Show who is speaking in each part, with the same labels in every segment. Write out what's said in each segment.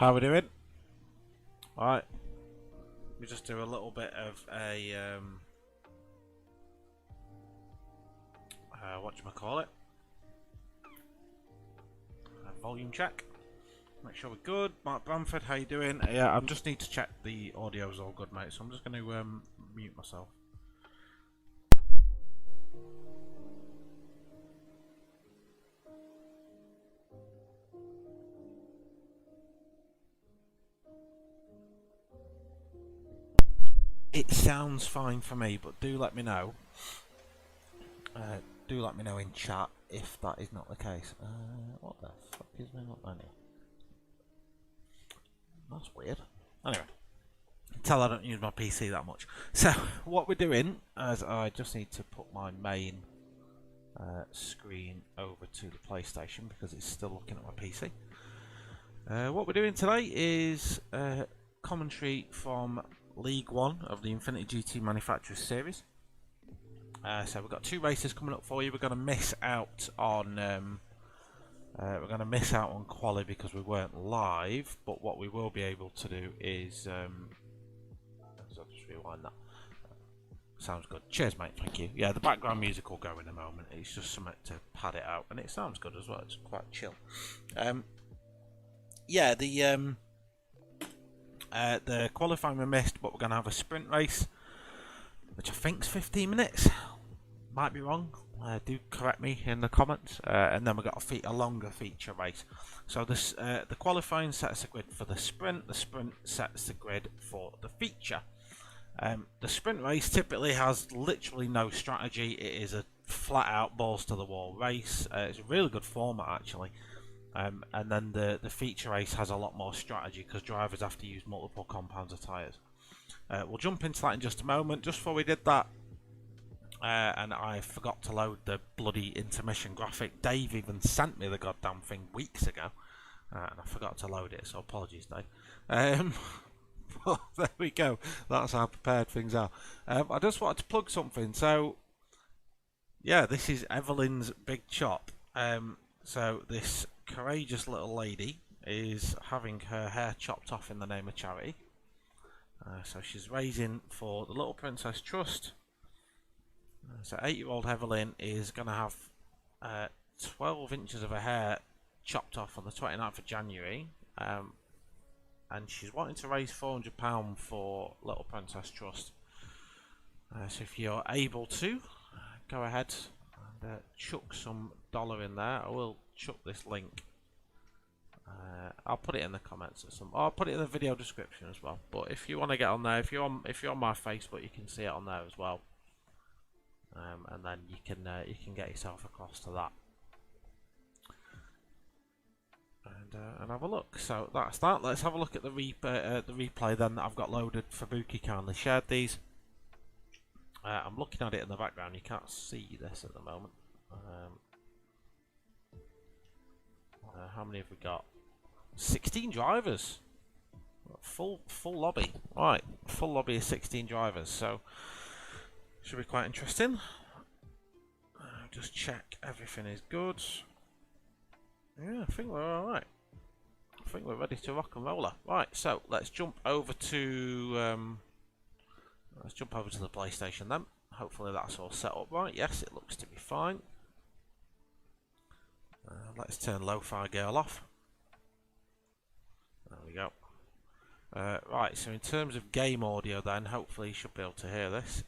Speaker 1: How we doing? Alright, we just do a little bit of a whatchamacallit, a volume check. Make sure we're good. Mark Bamford, how you doing? Yeah, I just need to check the audio's all good, mate, so I'm just going to mute myself. It sounds fine for me, but do let me know. Do let me know in chat if that is not the case. What the fuck is going on here? That's weird. Anyway, tell I don't use my PC that much. So what we're doing is I just need to put my main screen over to the PlayStation because it's still looking at my PC. What we're doing today is commentary from League 1 of the Infinity GT Manufacturers Series. So we've got 2 races coming up for you. We're going to miss out on quali because we weren't live. But what we will be able to do is I'll just rewind that. Sounds good. Cheers, mate. Thank you. Yeah, the background music will go in a moment. It's just something to pad it out, and it sounds good as well. It's quite chill. Yeah, the qualifying we missed, but we're going to have a sprint race, which I think's 15 minutes. Might be wrong. Do correct me in the comments. And then we've got a longer feature race. So this, the qualifying sets the grid for the sprint sets the grid for the feature. The sprint race typically has literally no strategy. It is a flat out balls to the wall race. It's a really good format actually. And then the feature race has a lot more strategy because drivers have to use multiple compounds of tyres. We'll jump into that in just a moment. Just before we did that, and I forgot to load the bloody intermission graphic. Dave even sent me the goddamn thing weeks ago, and I forgot to load it, so apologies, Dave. But there we go. That's how prepared things are. I just wanted to plug something. So, yeah, this is Evelyn's Big Chop. So this courageous little lady is having her hair chopped off in the name of charity. So she's raising for the Little Princess Trust. So 8-year-old Evelyn is going to have 12 inches of her hair chopped off on the 29th of January. And she's wanting to raise £400 for Little Princess Trust. So if you're able to, go ahead and chuck some dollar in there. I will chuck this link. I'll put it in the comments or something. I'll put it in the video description as well. But if you want to get on there, if you're on my Facebook, you can see it on there as well. And then you can get yourself across to that and have a look. So that's that. Let's have a look at the replay then that I've got loaded. Fabuki kindly shared these. I'm looking at it in the background. You can't see this at the moment. How many have we got? 16 drivers. Full lobby. Right, full lobby of 16 drivers. So should be quite interesting. Just check everything is good. Yeah, I think we're alright. I think we're ready to rock and roller. Right, so let's jump over to the PlayStation then. Hopefully that's all set up right. Yes, it looks to be fine. Let's turn Lo-Fi Girl off. There we go. Right, so in terms of game audio then, hopefully you should be able to hear this.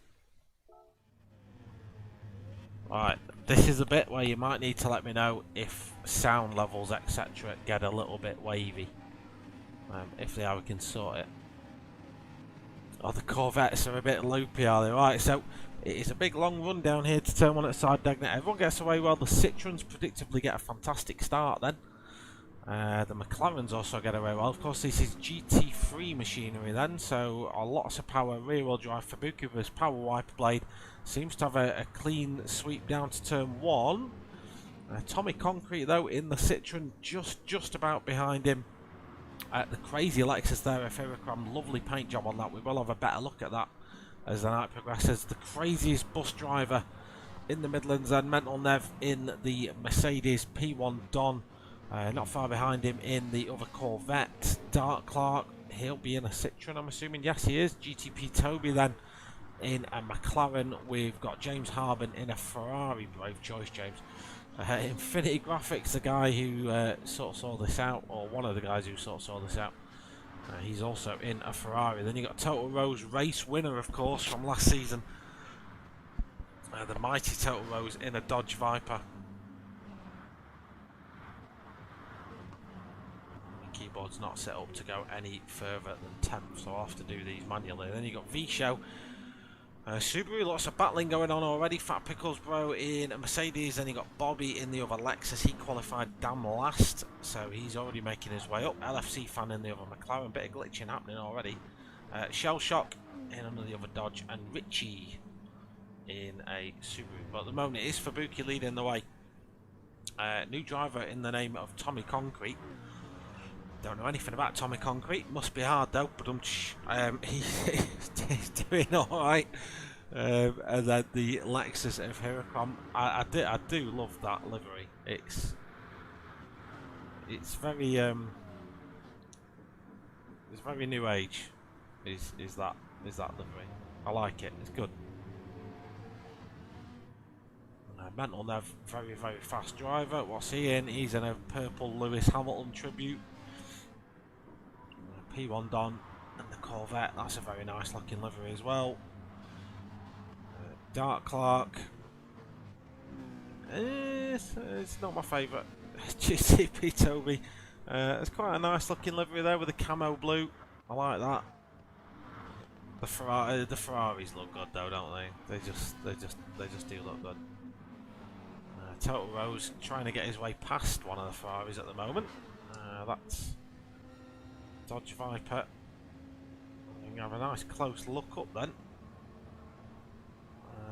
Speaker 1: Right, this is a bit where you might need to let me know if sound levels etc get a little bit wavy. If they are, we can sort it. Oh, the Corvettes are a bit loopy, are they? Right, so it is a big long run down here to turn 1 at side Dagnet. Everyone gets away well. The Citroens predictably get a fantastic start then. The McLarens also get away well. Of course, this is GT3 machinery then, so lots of power, rear-wheel drive. Fabuki with his power wiper blade seems to have a clean sweep down to turn 1. Tommy Concrete though in the Citroen, just about behind him. The crazy Lexus there, Ferrochrome, lovely paint job on that. We will have a better look at that as the night progresses. The craziest bus driver in the Midlands and Mental Nev in the Mercedes P1 Don. Not far behind him in the other Corvette, Dark Clark. He'll be in a Citroen, I'm assuming. Yes, he is. GTP Toby then in a McLaren. We've got James Harbin in a Ferrari. Brave choice, James. Infinity Graphics, the guy who sort of saw this out, or one of the guys who sort of saw this out. He's also in a Ferrari. Then you got Total Rose, race winner, of course, from last season. The mighty Total Rose in a Dodge Viper. The keyboard's not set up to go any further than 10th, so I'll have to do these manually. Then you got V-Show. Subaru, lots of battling going on already. Fat Pickles Bro in a Mercedes. Then you got Bobby in the other Lexus. He qualified damn last, so he's already making his way up. LFC fan in the other McLaren. Bit of glitching happening already. Shell Shock in under the other Dodge, and Richie in a Subaru. But at the moment it is Fabuki leading the way. New driver in the name of Tommy Concrete. Don't know anything about Tommy Concrete. Must be hard though. But he's doing all right. And then the Lexus of Huracan. I do love that livery. It's very new age. Is that livery? I like it. It's good. Mental Nev, very fast driver. What's he in? He's in a purple Lewis Hamilton tribute. P1 Don and the Corvette. That's a very nice looking livery as well. Dark Clark. It's not my favourite. GTP Toby. It's quite a nice looking livery there with the camo blue. I like that. The Ferraris look good though, don't they? They just do look good. Total Rose trying to get his way past one of the Ferraris at the moment. That's Dodge Viper. We can have a nice close look up then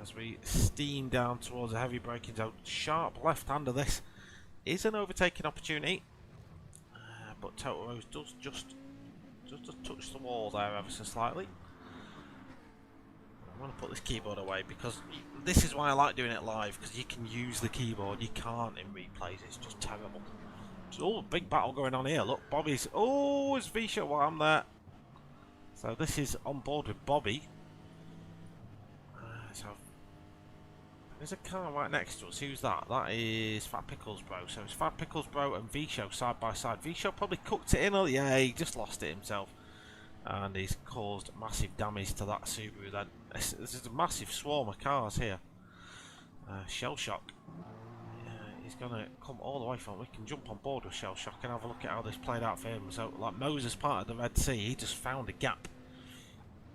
Speaker 1: as we steam down towards a heavy braking zone. Sharp left-hander. This is an overtaking opportunity, but Total Rose does just touch the wall there ever so slightly. I'm going to put this keyboard away because this is why I like doing it live, because you can use the keyboard. You can't in replays. It's just terrible. Oh, big battle going on here. Look, Bobby's... Oh, it's V-Show while I'm there. So this is on board with Bobby. So there's a car right next to us. Who's that? That is Fat Pickles Bro. So it's Fat Pickles Bro and V-Show side by side. V-Show probably cooked it in. Oh, yeah, he just lost it himself. And he's caused massive damage to that Subaru then. This is a massive swarm of cars here. Shell Shock. He's going to come all the way from... We can jump on board with Shell Shock and have a look at how this played out for him. So, like Moses part of the Red Sea, he just found a gap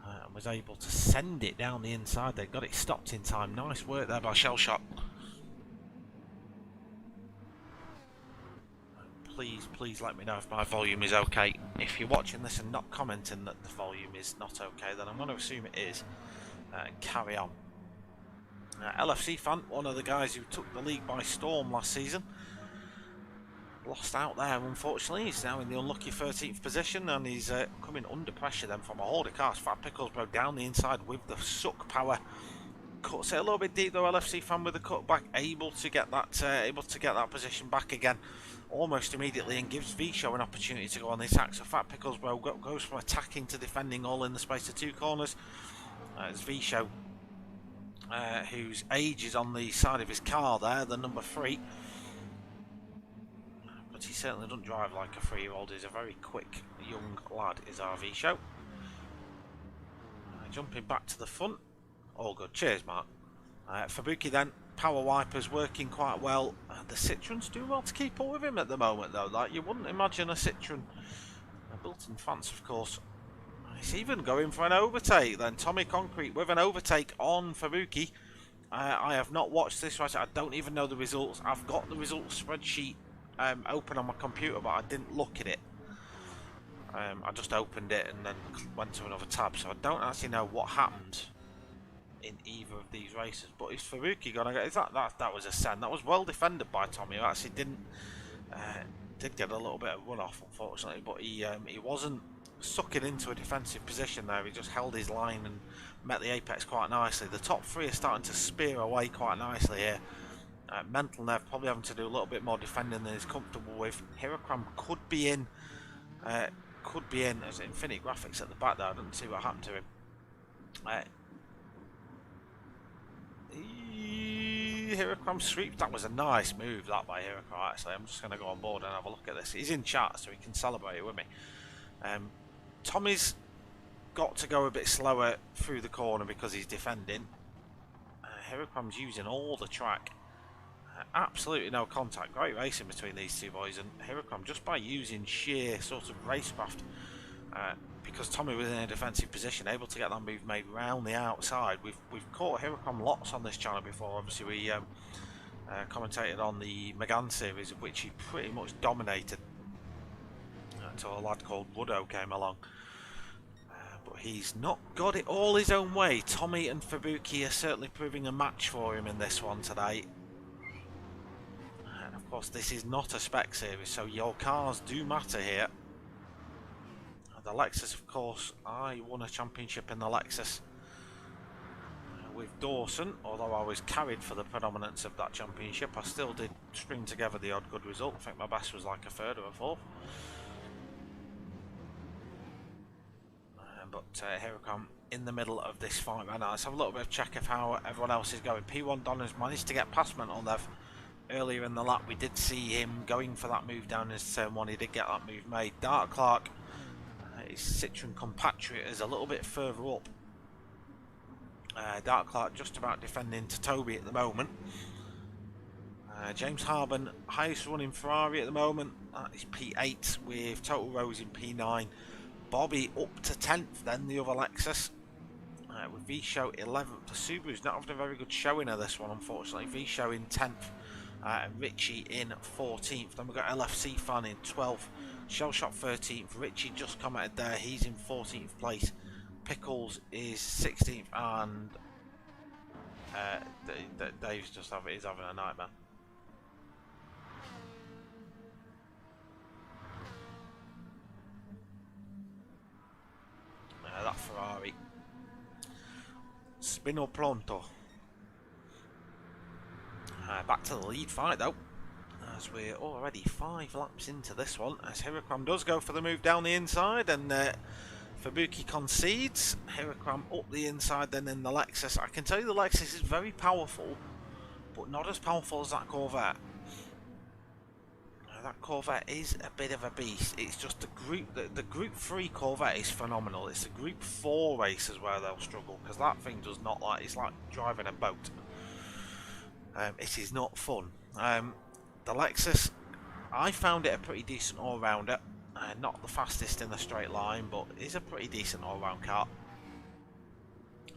Speaker 1: and was able to send it down the inside. They got it stopped in time. Nice work there by Shell Shock. Please let me know if my volume is okay. If you're watching this and not commenting that the volume is not okay, then I'm going to assume it is. Carry on. LFC fan, one of the guys who took the league by storm last season, lost out there unfortunately. He's now in the unlucky 13th position and he's coming under pressure then from a horde of cars. Fat Pickles Bro down the inside with the suck power. Cuts it a little bit deep though. LFC fan with the cutback, able to get that position back again almost immediately, and gives V-Show an opportunity to go on the attack. So Fat Pickles Bro goes from attacking to defending all in the space of 2 corners. It's V-Show whose age is on the side of his car there, the number 3. But he certainly doesn't drive like a 3-year-old. He's a very quick young lad, is our V-Show. Jumping back to the front. All good. Cheers, Mark. Fabuki then. Power wipers working quite well. The Citroen's doing well to keep up with him at the moment though. Like you wouldn't imagine a Citroen, built in France of course. He's even going for an overtake then. Tommy Concrete with an overtake on Fabuki. I have not watched this right. I don't even know the results. I've got the results spreadsheet open on my computer, but I didn't look at it. I just opened it and then went to another tab, so I don't actually know what happened in either of these races. But is Fabuki gonna get? That was a send. That was well defended by Tommy. Who actually did get a little bit of run off, unfortunately, but he wasn't sucking into a defensive position there. He just held his line and met the apex quite nicely. The top 3 are starting to spear away quite nicely here. Mental Nerve probably having to do a little bit more defending than he's comfortable with. Hirokram could be in as Infinity Graphics at the back there. I didn't see what happened to him. Hirokram sweep. That was a nice move, that by Hirokram, actually. I'm just going to go on board and have a look at this. He's in chat, so he can celebrate it with me. Tommy's got to go a bit slower through the corner because he's defending. Hirokram's using all the track. Absolutely no contact. Great racing between these two boys, and Hirokram, just by using sheer sort of racecraft, because Tommy was in a defensive position, able to get that move made round the outside. We've caught Hirokram lots on this channel before. Obviously, we commentated on the Megane series, of which he pretty much dominated until a lad called Woodo came along. But he's not got it all his own way. Tommy and Fubuki are certainly proving a match for him in this one today. And of course, this is not a spec series, so your cars do matter here. The Lexus, of course, I won a championship in the Lexus with Dawson, although I was carried for the predominance of that championship. I still did string together the odd good result. I think my best was like a third or a fourth. But here we come in the middle of this fight right now. Let's have a little bit of check of how everyone else is going. P1 Don has managed to get past Mental Nerve earlier in the lap. We did see him going for that move down in turn 1. He did get that move made. Dark Clark, his Citroen compatriot, is a little bit further up. Dark Clark just about defending to Toby at the moment. James Harben, highest running Ferrari at the moment. That is P8 with Total Rose in P9. Bobby up to 10th, then the other Lexus. With V-Show 11th. The Subaru's not having a very good showing of this one, unfortunately. V-Show in 10th. And Richie in 14th. Then we've got LFC Fan in 12th. Shellshot 13th. Richie just commented there. He's in 14th place. Pickles is 16th. And Dave's just having a nightmare. That Ferrari. Spino pronto. Back to the lead fight though, as we're already 5 laps into this one, as Hirokram does go for the move down the inside, and Fubuki concedes. Hirokram up the inside then in the Lexus. I can tell you the Lexus is very powerful, but not as powerful as that Corvette. That Corvette is a bit of a beast. It's just the Group 3 Corvette is phenomenal. It's the Group 4 races where they'll struggle, because that thing does not like, it's like driving a boat. It is not fun. The Lexus, I found it a pretty decent all-rounder. Not the fastest in the straight line, but is a pretty decent all-round car.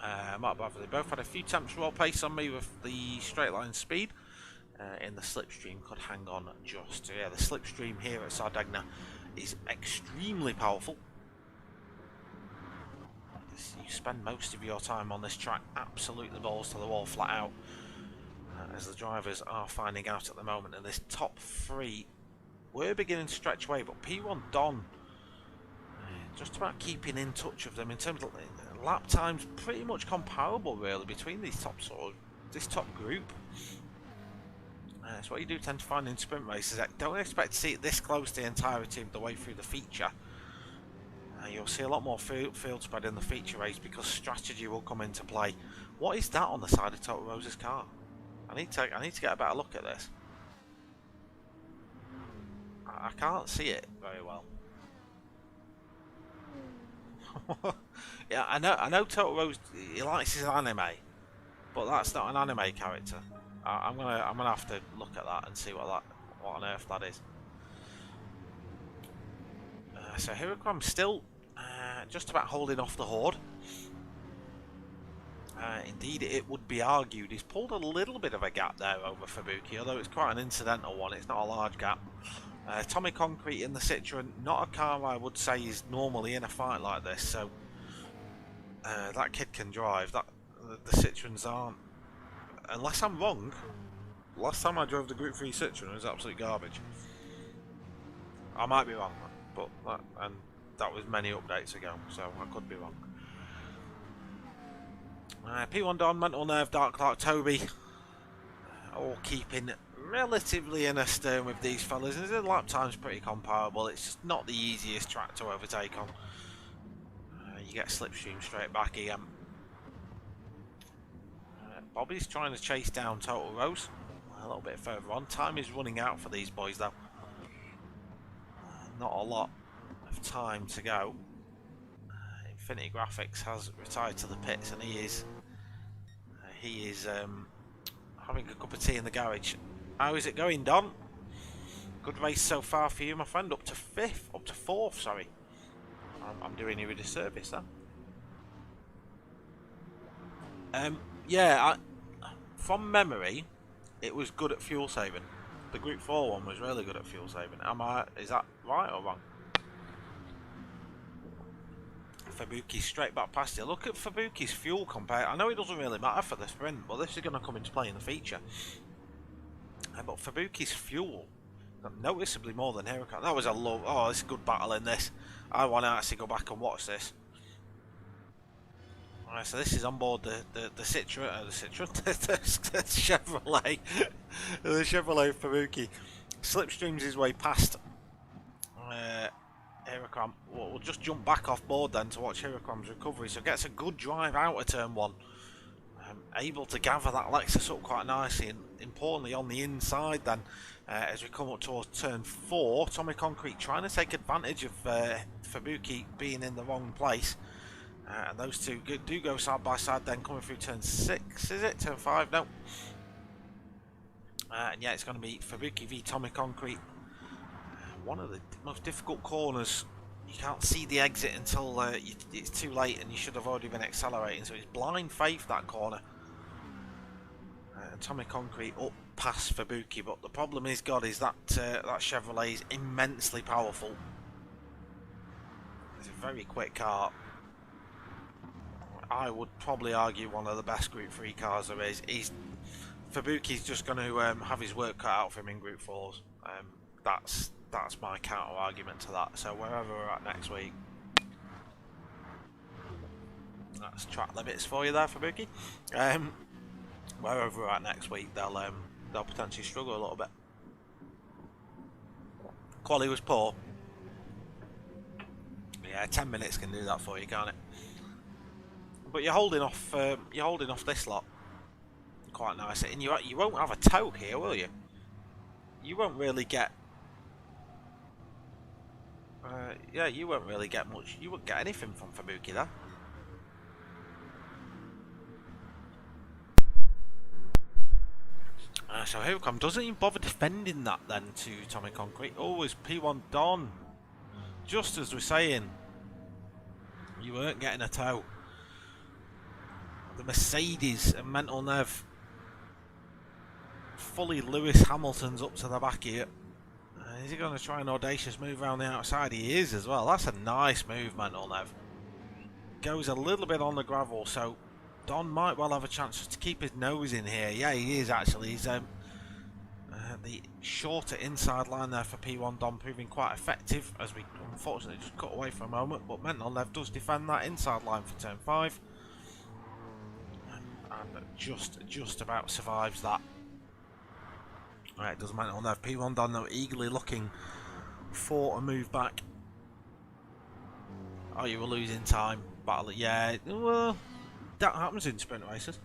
Speaker 1: They both had a few attempts to roll pace on me with the straight line speed. In the slipstream could hang on just. So yeah, the slipstream here at Sardegna is extremely powerful. You spend most of your time on this track absolutely balls to the wall, flat out, as the drivers are finding out at the moment. And this top 3 were beginning to stretch away, but P1 Don just about keeping in touch with them in terms of lap times, pretty much comparable really between these this top group. It's what you do tend to find in sprint races. Don't expect to see it this close the entirety of the way through the feature. You'll see a lot more field spread in the feature race because strategy will come into play. What is that on the side of Total Rose's car? I need to get a better look at this. I can't see it very well. Yeah, I know Total Rose, he likes his anime, but that's not an anime character. I'm gonna have to look at that and see what on earth that is. So Hirokram still just about holding off the Horde. Indeed, it would be argued he's pulled a little bit of a gap there over Fubuki, although it's quite an incidental one. It's not a large gap. Tommy Concrete in the Citroen, not a car I would say is normally in a fight like this. So that kid can drive. The Citroens aren't. Unless I'm wrong, last time I drove the Group 3 Citroen it was absolute garbage. I might be wrong, but that was many updates ago, so I could be wrong. P1 Don, Mental Nerve, Dark Clark, Toby. all keeping relatively in a stern with these fellas. And the lap time's pretty comparable. It's just not the easiest track to overtake on. You get slipstream straight back again. Bobby's trying to chase down Total Rose a little bit further on. Time is running out for these boys though. Not a lot of time to go. Infinity Graphics has retired to the pits, and he is having a cup of tea in the garage. How is it going, Don? Good race so far for you, my friend. Up to fourth, sorry. I'm doing you a disservice, then. Yeah, from memory, it was good at fuel saving. The Group 4 one was really good at fuel saving. Is that right or wrong? Fabuki's straight back past you. Look at Fabuki's fuel compare. I know it doesn't really matter for the sprint, but this is going to come into play in the feature. But Fabuki's fuel noticeably more than Huracan. That was a low. Oh, it's a good battle in this. I want to actually go back and watch this. Alright, so this is on board the Citroen, the Chevrolet, the Chevrolet Fabuki. Slipstreams his way past Huracan. We'll just jump back off board then to watch Huracan's recovery. So gets a good drive out of turn 1. Able to gather that Lexus up quite nicely, and importantly on the inside then, as we come up towards turn 4, Tommy Concrete trying to take advantage of Fabuki being in the wrong place. And those two do go side by side then, coming through turn 6, is it? Turn 5? No. And yeah, it's going to be Fabuki v Tommy Concrete. One of the most difficult corners. You can't see the exit until it's too late, and you should have already been accelerating. So it's blind faith, that corner. And Tommy Concrete up past Fabuki, but the problem he's got is that that Chevrolet is immensely powerful. It's a very quick car. I would probably argue one of the best Group 3 cars there is. Fabuki's just going to have his work cut out for him in Group 4s. That's my counter argument to that. So wherever we're at next week, that's track limits for you there, Fabuki. Wherever we're at next week, they'll potentially struggle a little bit. Quali was poor. Yeah, 10 minutes can do that for you, can't it? But you're holding off this lot quite nicely, and you won't have a tow here, will you? You won't really get. Yeah, you won't really get much. You won't get anything from Fabuki there. So Huracan doesn't even bother defending that then to Tommy Concrete. Oh, it's P1 Don. Just as we're saying, you weren't getting a tow. The Mercedes and Mental Nev. Fully Lewis Hamilton's up to the back here. Is he going to try an audacious move around the outside? He is as well. That's a nice move, Mental Nev. Goes a little bit on the gravel, so Don might well have a chance to keep his nose in here. Yeah, he is actually. He's the shorter inside line there for P1 Don, proving quite effective, as we unfortunately just cut away for a moment. But Mental Nev does defend that inside line for turn 5, and just about survives that. Right, does Mental Nev. P1 Don though eagerly looking for a move back. Oh, you were losing time. Battle, yeah. Well, that happens in sprint races.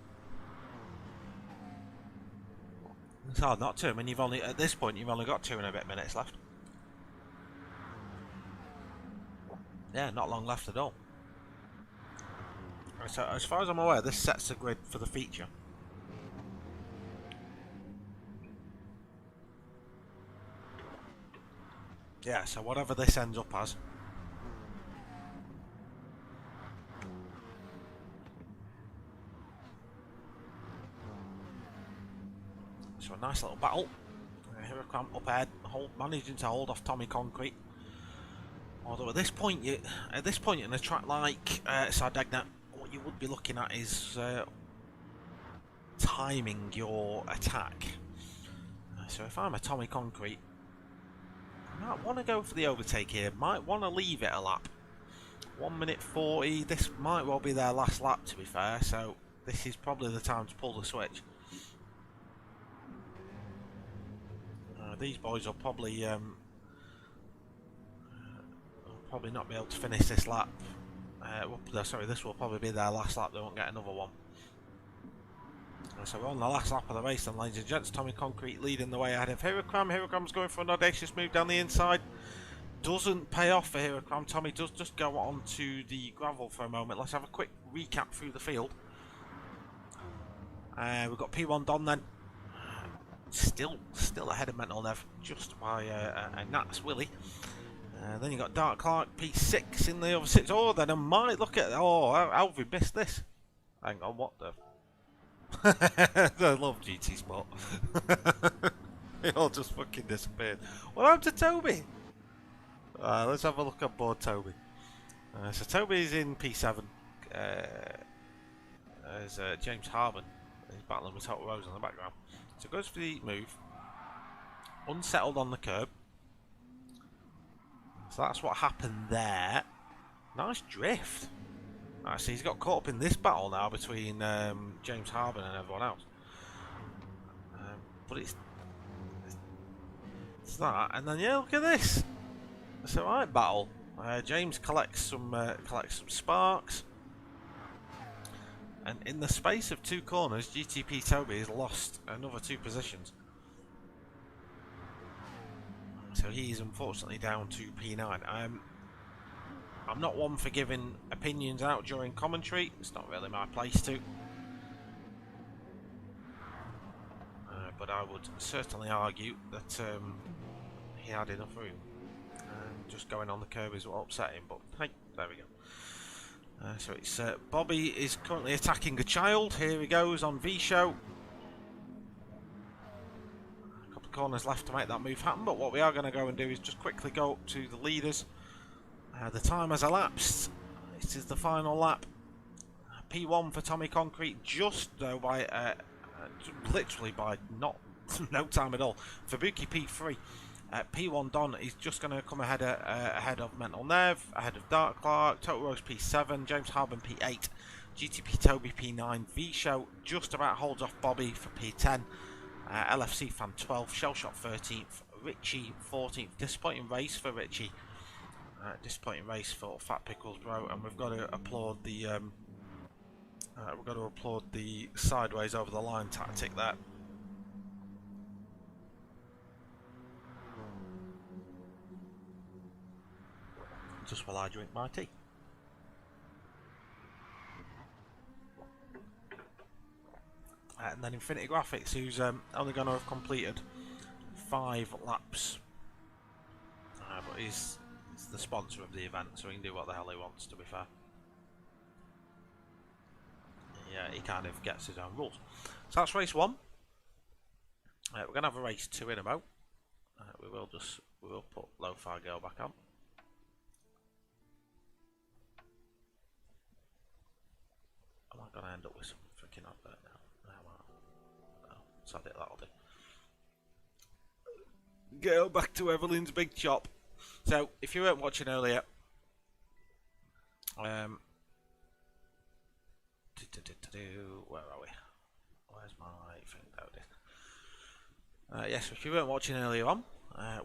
Speaker 1: It's hard not to. I mean, at this point you've only got 2 and a bit minutes left. Yeah, not long left at all. So as far as I'm aware, this sets the grid for the feature. Yeah, so whatever this ends up as. So a nice little battle. Huracan up ahead, managing to hold off Tommy Concrete. Although at this point in a track like Sardegna, what you would be looking at is timing your attack. So if I'm a Tommy Concrete, I might want to go for the overtake here. Might want to leave it a lap. 1 minute 40. This might well be their last lap, to be fair. So this is probably the time to pull the switch. These boys will probably not be able to finish this lap. Sorry, this will probably be their last lap. They won't get another one. So we're on the last lap of the race, and ladies and gents, Tommy Concrete leading the way ahead of Hirokram. Hirokram's going for an audacious move down the inside. Doesn't pay off for Hirokram. Tommy does just go on to the gravel for a moment. Let's have a quick recap through the field. We've got P1 Don then. Still ahead of Mental Nev, just by a Nats Willie. Then you got Dark Clark, P6 in the other six. Oh, then I might look at. Oh, how have we missed this? Hang on, what the? I love GT Sport. It all just fucking disappeared. What happened to Toby? Let's have a look on board Toby. So Toby is in P7. There's James Harben. He's battling with Total Rose in the background. So goes for the move. Unsettled on the curb. So that's what happened there. Nice drift. Actually, he's got caught up in this battle now between James Harben and everyone else. But it's that, and then yeah, look at this. It's a right battle. James collects some sparks, and in the space of 2 corners, GTP Toby has lost another 2 positions. So he's unfortunately down to P9. I'm not one for giving opinions out during commentary. It's not really my place to. But I would certainly argue that he had enough room. Just going on the curb is what upset him. But hey, there we go. So it's Bobby is currently attacking a child. Here he goes on V-Show. A couple of corners left to make that move happen. But what we are going to go and do is just quickly go up to the leaders. The time has elapsed. This is the final lap. P1 for Tommy Concrete, just though by literally by no time at all. Fabuki P3. P1 Don is just going to come ahead of Mental Nev, ahead of Dark Clark, Total Rose P7, James Harben P8, GTP Toby P9, V-Show just about holds off Bobby for P10, LFC Fan 12, Shellshot 13th, Richie 14th. Disappointing race for Richie. Disappointing race for Fat Pickles Bro, and we've got to applaud the sideways over the line tactic there. Just while I drink my tea. And then Infinity Graphics, who's only going to have completed 5 laps, but he's the sponsor of the event, so he can do what the hell he wants, to be fair. Yeah, he kind of gets his own rules. So that's race 1. We're going to have a race 2 in a mo. We will put Lo-Fi Girl back on. Am I going to end up with some freaking advert now? No, so that'll do. Go back to Evelyn's Big Chop. So, if you weren't watching earlier, where are we? Where's my thing? Yes, if you weren't watching earlier on,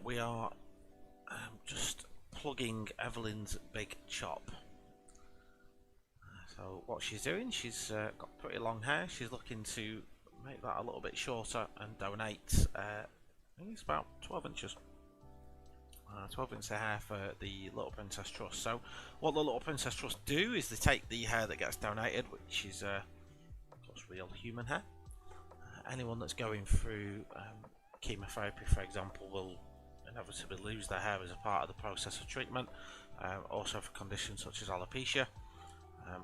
Speaker 1: we are just plugging Evelyn's Big Chop. So what she's doing, she's got pretty long hair. She's looking to make that a little bit shorter and donate, I think it's about 12 inches. 12 inches of hair for the Little Princess Trust. So what the Little Princess Trust do is they take the hair that gets donated, which is of course real human hair. Anyone that's going through chemotherapy, for example, will inevitably lose their hair as a part of the process of treatment. Also for conditions such as alopecia,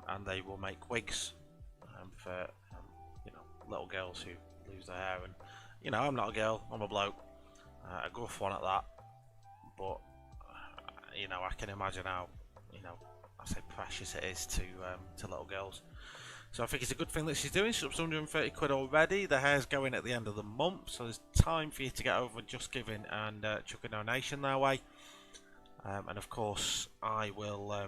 Speaker 1: and they will make wigs for little girls who lose their hair. And I'm not a girl, I'm a bloke, a gruff one at that. But I can imagine how I say precious it is to little girls. So I think it's a good thing that she's doing. She's up to 130 quid already. The hair's going at the end of the month, so there's time for you to get over Just Giving and chuck a donation their way. And of course, I will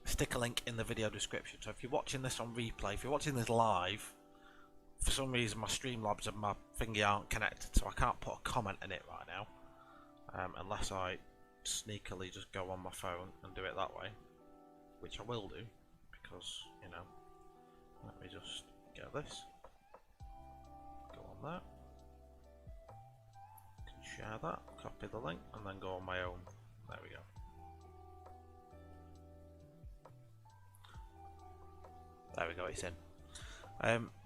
Speaker 1: stick a link in the video description. So if you're watching this on replay, if you're watching this live, for some reason my Streamlabs and my thingy aren't connected, so I can't put a comment in it right now, unless I sneakily just go on my phone and do it that way, which I will do, because, you know, let me just get this, go on there, can share that, copy the link, and then go on my own. There we go. There we go, it's in.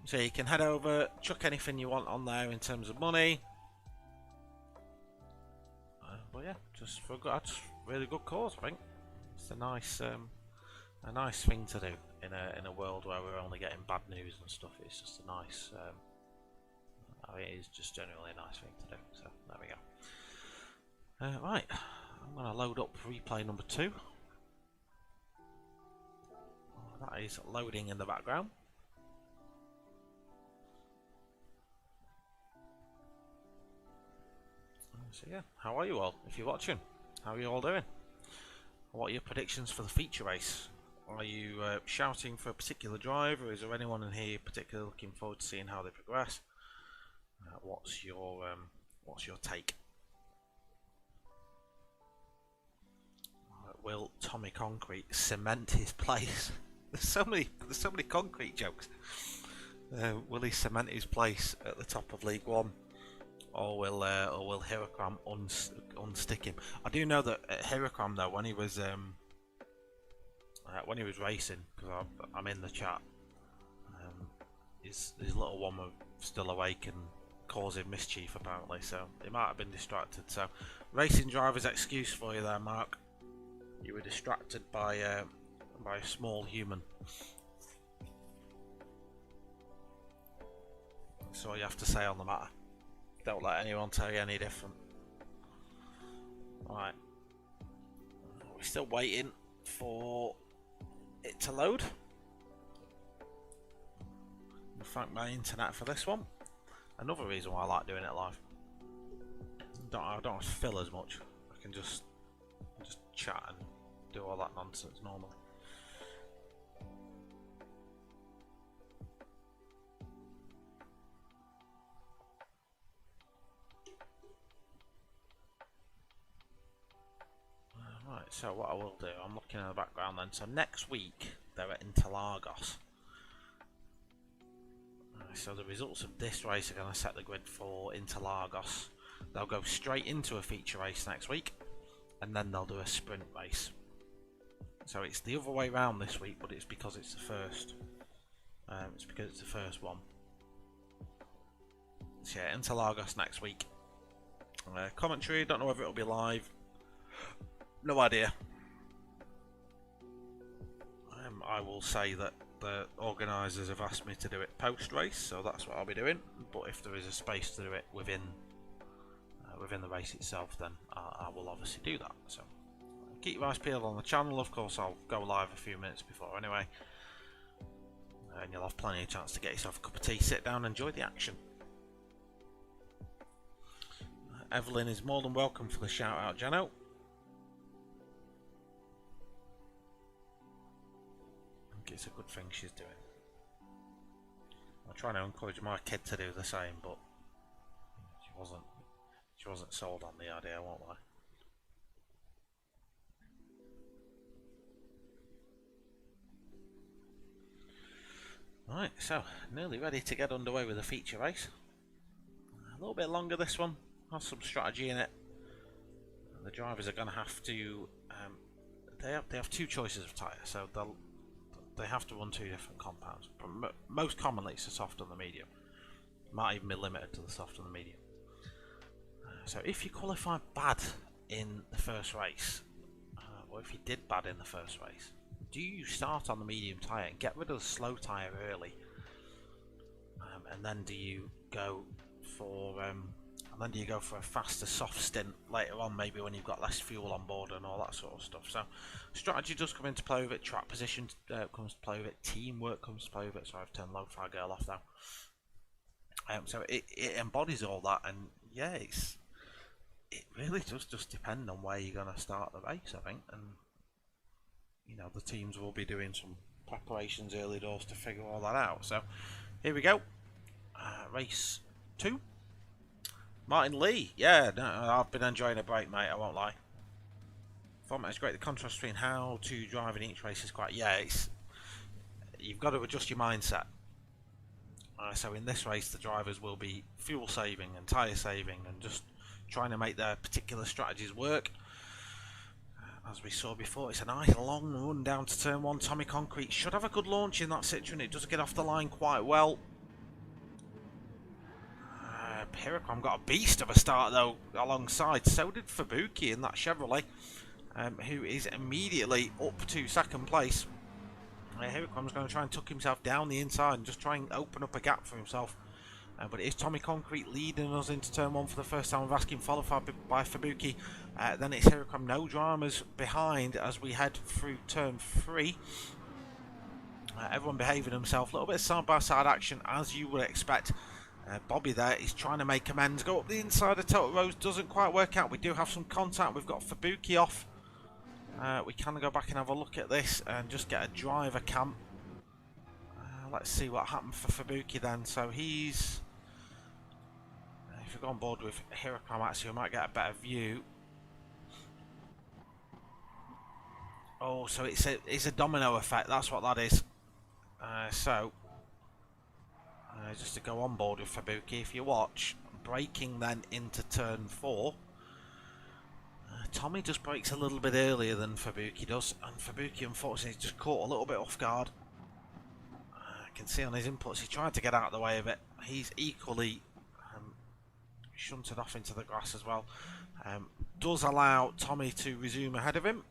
Speaker 1: So you can head over, chuck anything you want on there in terms of money. But yeah, just for that's really good cause, I think. It's a nice thing to do in a world where we're only getting bad news and stuff. It's just a nice, I mean, it is just generally a nice thing to do. So there we go. Right, I'm going to load up replay number 2. That is loading in the background. So yeah, how are you all? If you're watching, how are you all doing? What are your predictions for the feature race? Are you shouting for a particular driver? Is there anyone in here particularly looking forward to seeing how they progress? What's your take? Will Tommy Concrete cement his place? There's so many concrete jokes. Will he cement his place at the top of League One, or will Hirakram unstick him? I do know that Hirakram, though, when he was racing, because I'm in the chat, his little one was still awake and causing mischief apparently, so he might have been distracted. So, racing driver's excuse for you there, Mark. You were distracted by a small human. That's all you have to say on the matter. Don't let anyone tell you any different. Right. We're still waiting for it to load. I'll thank my internet for this one. Another reason why I like doing it live. I don't have to fill as much. I can just chat and do all that nonsense normally. Right, so what I will do, I'm looking in the background then. So next week they're at Interlagos. So the results of this race are going to set the grid for Interlagos. They'll go straight into a feature race next week, and then they'll do a sprint race. So it's the other way around this week, but it's because it's the first. It's because it's the first one. So yeah, Interlagos next week. Commentary, don't know whether it'll be live. No idea. I will say that the organisers have asked me to do it post-race, so that's what I'll be doing. But if there is a space to do it within the race itself, then I will obviously do that. So keep your eyes peeled on the channel. Of course, I'll go live a few minutes before anyway, and you'll have plenty of chance to get yourself a cup of tea, sit down, enjoy the action. Evelyn is more than welcome for the shout out, Jano. I think it's a good thing she's doing. I'm trying to encourage my kid to do the same, but she wasn't sold on the idea, won't I? Right, so nearly ready to get underway with the feature race. A little bit longer this one, has some strategy in it. The drivers are going to have to. They have 2 choices of tyre, so they have to run 2 different compounds. But most commonly, it's the soft and the medium. Might even be limited to the soft and the medium. So if you qualify bad in the first race, or if you did bad in the first race, do you start on the medium tyre and get rid of the slow tyre early, and then do you go for a faster soft stint later on, maybe when you've got less fuel on board and all that sort of stuff? So strategy does come into play with it, track position comes to play with it, teamwork comes to play with it. So I've turned Low Fire Girl off now. So it embodies all that, and yeah, it really does just depend on where you're going to start the race, I think. And you know, the teams will be doing some preparations early doors to figure all that out. So here we go. Race 2. Martin Lee. Yeah, no, I've been enjoying a break, mate. I won't lie. Format is great. The contrast between how to drive in each race is quite. Yeah, you've got to adjust your mindset. So in this race, the drivers will be fuel saving and tyre saving and just trying to make their particular strategies work. As we saw before, it's a nice long run down to turn 1. Tommy Concrete should have a good launch in that Citroen. It does get off the line quite well. Piracom got a beast of a start though alongside. So did Fabuki in that Chevrolet, who is immediately up to second place. Hiracom's going to try and tuck himself down the inside and just try and open up a gap for himself. But it is Tommy Concrete leading us into turn 1 for the first time of asking, followed by Fabuki. Then it's Hiracom, no dramas behind as we head through turn 3. Everyone behaving himself, a little bit of side-by-side action as you would expect. Bobby there is trying to make amends, go up the inside of Total Rose, doesn't quite work out. We do have some contact, we've got Fabuki off. We can go back and have a look at this and just get a driver cam. Let's see what happened for Fabuki then. So he's, if we go on board with Hiracom, actually we might get a better view. Oh, so it's a domino effect, that's what that is. Just to go on board with Fabuki, if you watch, braking then into turn 4. Tommy just brakes a little bit earlier than Fabuki does, and Fabuki unfortunately is just caught a little bit off guard. I can see on his inputs he tried to get out of the way of it. He's equally shunted off into the grass as well. Does allow Tommy to resume ahead of him.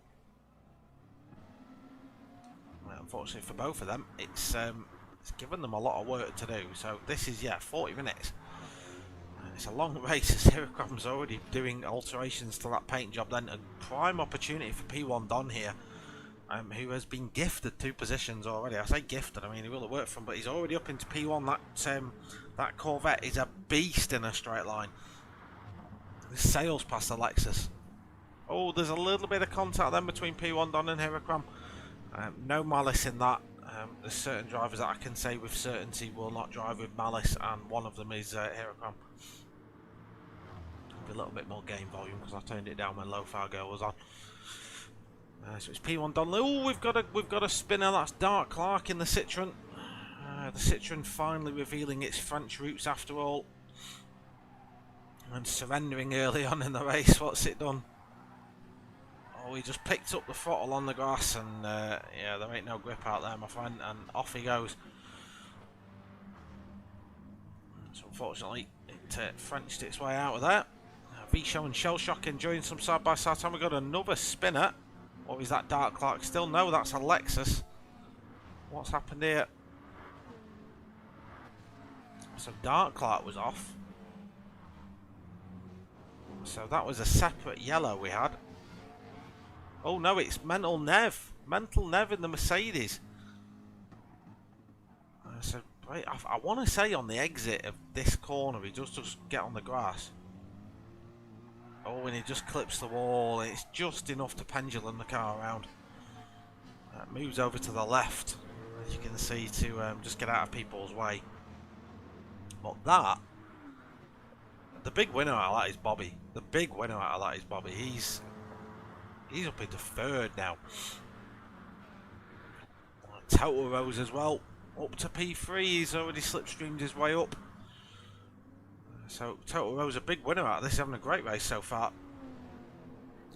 Speaker 1: Unfortunately for both of them, it's given them a lot of work to do. So this is, yeah, 40 minutes. It's a long race as Hiracom's already doing alterations to that paint job then. A prime opportunity for P1 Don here, who has been gifted 2 positions already. I say gifted, I mean he will have worked for him, but he's already up into P1. That Corvette is a beast in a straight line. This sails past the Lexus. Oh, there's a little bit of contact then between P1 Don and Hiracom. No malice in that. There's certain drivers that I can say with certainty will not drive with malice, and one of them is Hiracom. A little bit more game volume because I turned it down when Low Fire Girl was on. So it's P1 Donnelly. Oh, we've got a spinner. That's Dark Clark in the Citroen. The Citroen finally revealing its French roots after all, and surrendering early on in the race. What's it done? Oh, he just picked up the throttle on the grass, and yeah, there ain't no grip out there, my friend, and off he goes. So unfortunately, it Frenched its way out of there. V-Show and Shell Shock enjoying some side-by-side time. We've got another spinner. Or is that Dark Clark still? No, that's a Lexus. What's happened here? So Dark Clark was off. So that was a separate yellow we had. Oh no, it's Mental Nev. Mental Nev in the Mercedes. So I want to say on the exit of this corner, he does just get on the grass. Oh, and he just clips the wall. It's just enough to pendulum the car around. Moves over to the left, as you can see, to just get out of people's way. But the big winner out of that is Bobby. The big winner out of that is Bobby. He's up into 3rd now. Total Rose as well, up to P3. He's already slipstreamed his way up. So Total Rose, a big winner out of this, having a great race so far.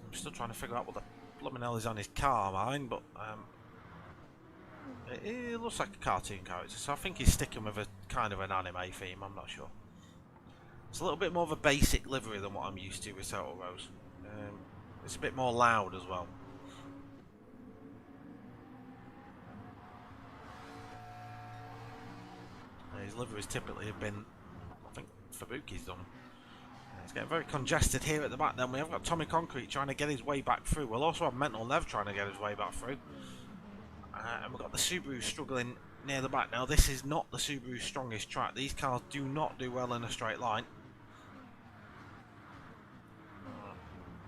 Speaker 1: I'm still trying to figure out what the blooming hell is on his car, mine, but it looks like a cartoon character, so I think he's sticking with a kind of an anime theme. I'm not sure. It's a little bit more of a basic livery than what I'm used to with Total Rose. It's a bit more loud as well. His liveries typically have been, I think Fabuki's done. It's getting very congested here at the back then. We have got Tommy Concrete trying to get his way back through. We'll also have Mental Nev trying to get his way back through. And we've got the Subaru struggling near the back. Now this is not the Subaru's strongest track. These cars do not do well in a straight line.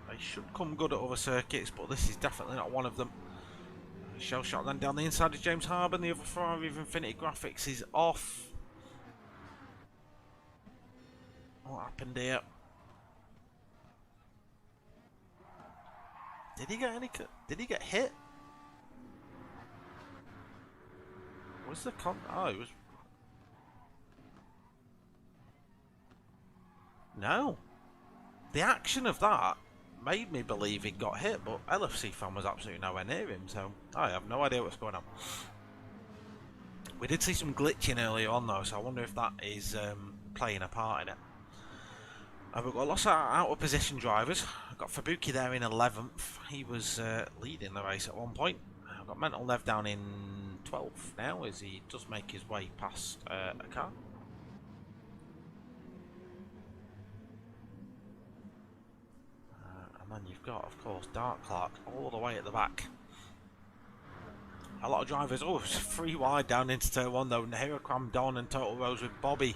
Speaker 1: They should come good at other circuits, but this is definitely not one of them. Shell Shot then down the inside of James Harbour. The other Ferrari of Infinity Graphics is off. What happened here? Did he get any? Did he get hit? Was the Oh, it was. No. The action of that made me believe he got hit, but LFC fan was absolutely nowhere near him, so I have no idea what's going on. We did see some glitching earlier on though, so I wonder if that is playing a part in it. We've got lots of out of position drivers. I've got Fabuki there in 11th. He was leading the race at one point. I've got Mental Lev down in 12th now as he does make his way past a car. And then you've got, of course, Dark Clark all the way at the back. A lot of drivers, oh, it's 3 wide down into turn 1 though. Hirokram, Don and Total Rose with Bobby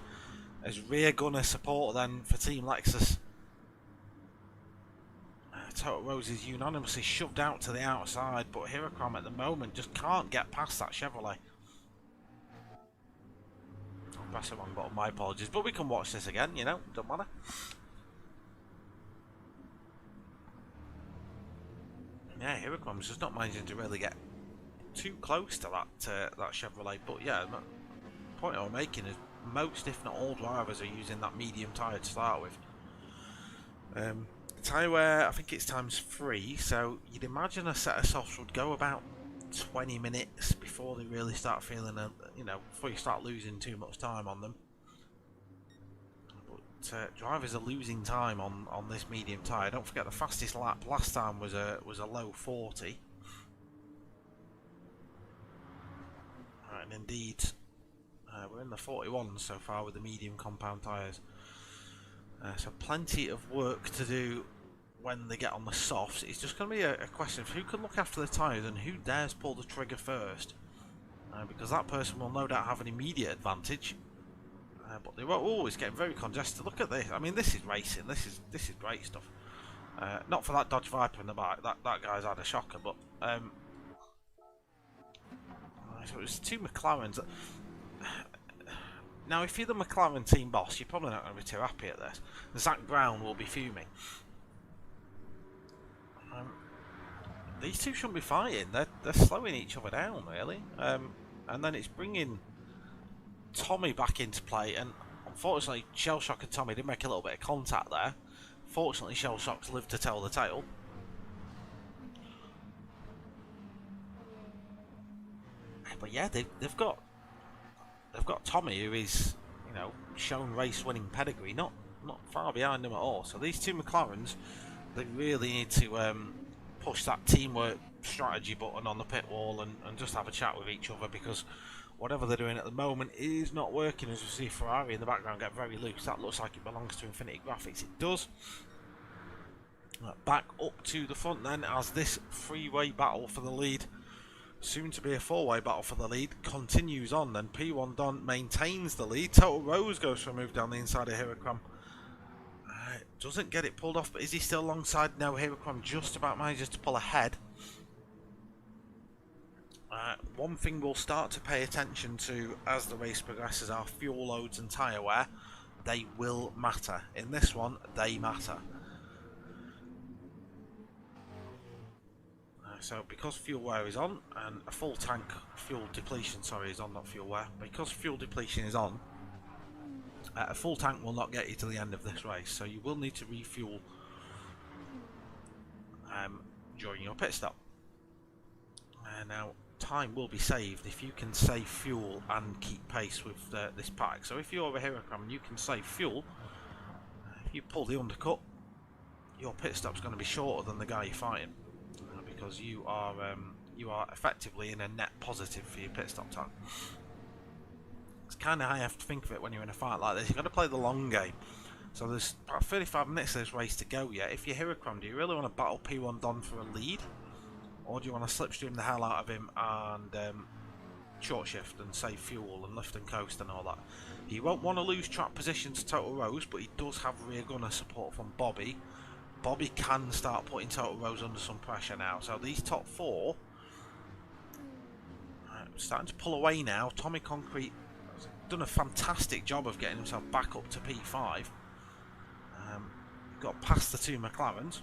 Speaker 1: as rear gunner support then for Team Lexus. Total Rose is unanimously shoved out to the outside, but Hirokram at the moment just can't get past that Chevrolet. I'll press the wrong button, my apologies, but we can watch this again, you know, don't matter. Yeah, Hirokram's just not managing to really get too close to that Chevrolet, but yeah, the point I'm making is most, if not all, drivers are using that medium tyre to start with. Tyre wear, I think it's ×3, so you'd imagine a set of softs would go about 20 minutes before they really start feeling, you know, before you start losing too much time on them. But drivers are losing time on this medium tyre. Don't forget the fastest lap last time was a low 40. Right, and indeed, we're in the 41s so far with the medium compound tyres. So plenty of work to do when they get on the softs. It's just going to be a question of who can look after the tyres and who dares pull the trigger first. Because that person will no doubt have an immediate advantage. But they won't always get very congested. Look at this. I mean, this is racing. This is great stuff. Not for that Dodge Viper in the back. That guy's had a shocker. But so it was 2 McLarens. Now, if you're the McLaren team boss, you're probably not going to be too happy at this. Zach Brown will be fuming. These two shouldn't be fighting. They're slowing each other down, really. And then it's bringing Tommy back into play. And unfortunately, Shellshock and Tommy did make a little bit of contact there. Fortunately, Shellshock's lived to tell the tale. But yeah, they've got Tommy, who is, you know, shown race-winning pedigree, not far behind them at all. So these 2 McLarens, they really need to push that teamwork strategy button on the pit wall and just have a chat with each other, because whatever they're doing at the moment is not working. As we see Ferrari in the background get very loose. That looks like it belongs to Infinity Graphics. It does. Back up to the front then, as this 3-way battle for the lead, soon to be a 4-way battle for the lead, continues on. Then P1 Don maintains the lead. Total Rose goes for a move down the inside of Hirokram. Doesn't get it pulled off, but is he still alongside? No, Hirokram just about manages to pull ahead. One thing we'll start to pay attention to as the race progresses are fuel loads and tyre wear. They will matter. In this one, they matter. So because fuel wear is on, and a full tank fuel depletion, sorry, is on, not fuel wear. Because fuel depletion is on, a full tank will not get you to the end of this race, so you will need to refuel during your pit stop. Now, time will be saved if you can save fuel and keep pace with this pack. So if you're over here, you can save fuel. If you pull the undercut, your pit stop's going to be shorter than the guy you're fighting, because you are effectively in a net positive for your pit stop time. It's kind of how you have to think of it when you're in a fight like this. You've got to play the long game. So there's about 35 minutes of this race to go yet. If you're Hirokram, do you really want to battle P1 Don for a lead? Or do you want to slipstream the hell out of him and short shift and save fuel and lift and coast and all that? He won't want to lose track position to Total Rose, but he does have rear gunner support from Bobby. Bobby can start putting Total Rose under some pressure now. So these top 4 starting to pull away now. Tommy Concrete has done a fantastic job of getting himself back up to P5. got past the two McLarens.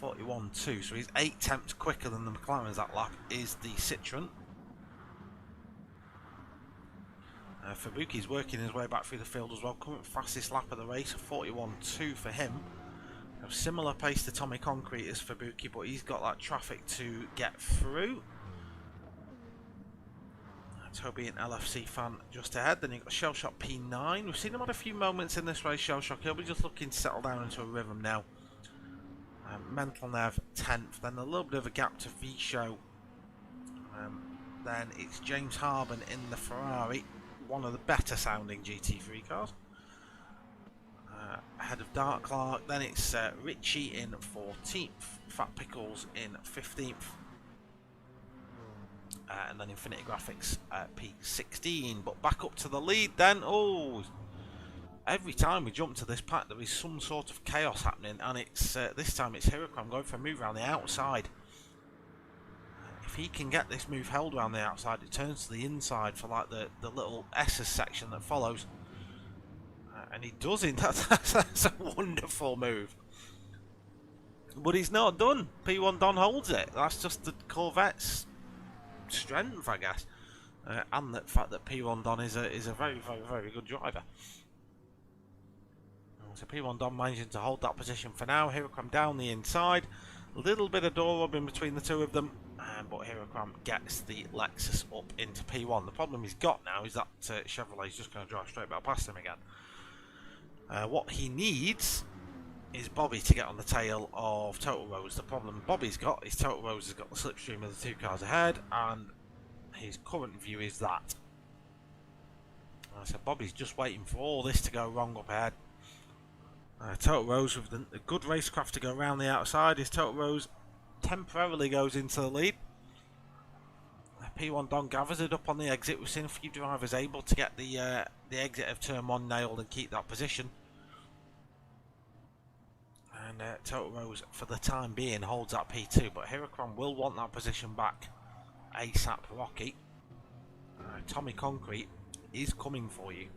Speaker 1: 41.2, so he's 8 tenths quicker than the McLarens that lap is the Citroen. Fabuki's working his way back through the field as well, current fastest lap of the race, 41.2 for him. Similar pace to Tommy Concrete as Fabuki, but he's got that traffic to get through. Toby and LFC fan just ahead. Then you've got Shellshock P9. We've seen him had a few moments in this race, Shellshock. He'll be just looking to settle down into a rhythm now. Mental Nev 10th. Then a little bit of a gap to V-Show. Then it's James Harben in the Ferrari. One of the better sounding GT3 cars. Ahead of Dark Clark. Then it's Richie in 14th. Fat Pickles in 15th. And then Infinity Graphics P16, but back up to the lead then. Oh, every time we jump to this pack there is some sort of chaos happening, and it's this time it's Hirokram going for a move around the outside. If he can get this move held around the outside, it turns to the inside for like the little S's section that follows, and he does it. That's a wonderful move, but he's not done. P1 Don holds it. That's just the Corvette's strength, I guess, and the fact that P1 Don is a very, very, very good driver. So P1 Don managing to hold that position for now. Hirokram down the inside, a little bit of door rubbing between the two of them, but Hirokram gets the Lexus up into P1. The problem he's got now is that Chevrolet's just going to drive straight back past him again. What he needs is Bobby to get on the tail of Total Rose. The problem Bobby's got is Total Rose has got the slipstream of the two cars ahead, and his current view is that. So Bobby's just waiting for all this to go wrong up ahead. Total Rose with the good racecraft to go around the outside. His Total Rose temporarily goes into the lead. P1 Don gathers it up on the exit. We've seen a few drivers able to get the exit of turn 1 nailed and keep that position. And Total Rose, for the time being, holds that P2, but Hirokram will want that position back ASAP Rocky. Tommy Concrete is coming for you.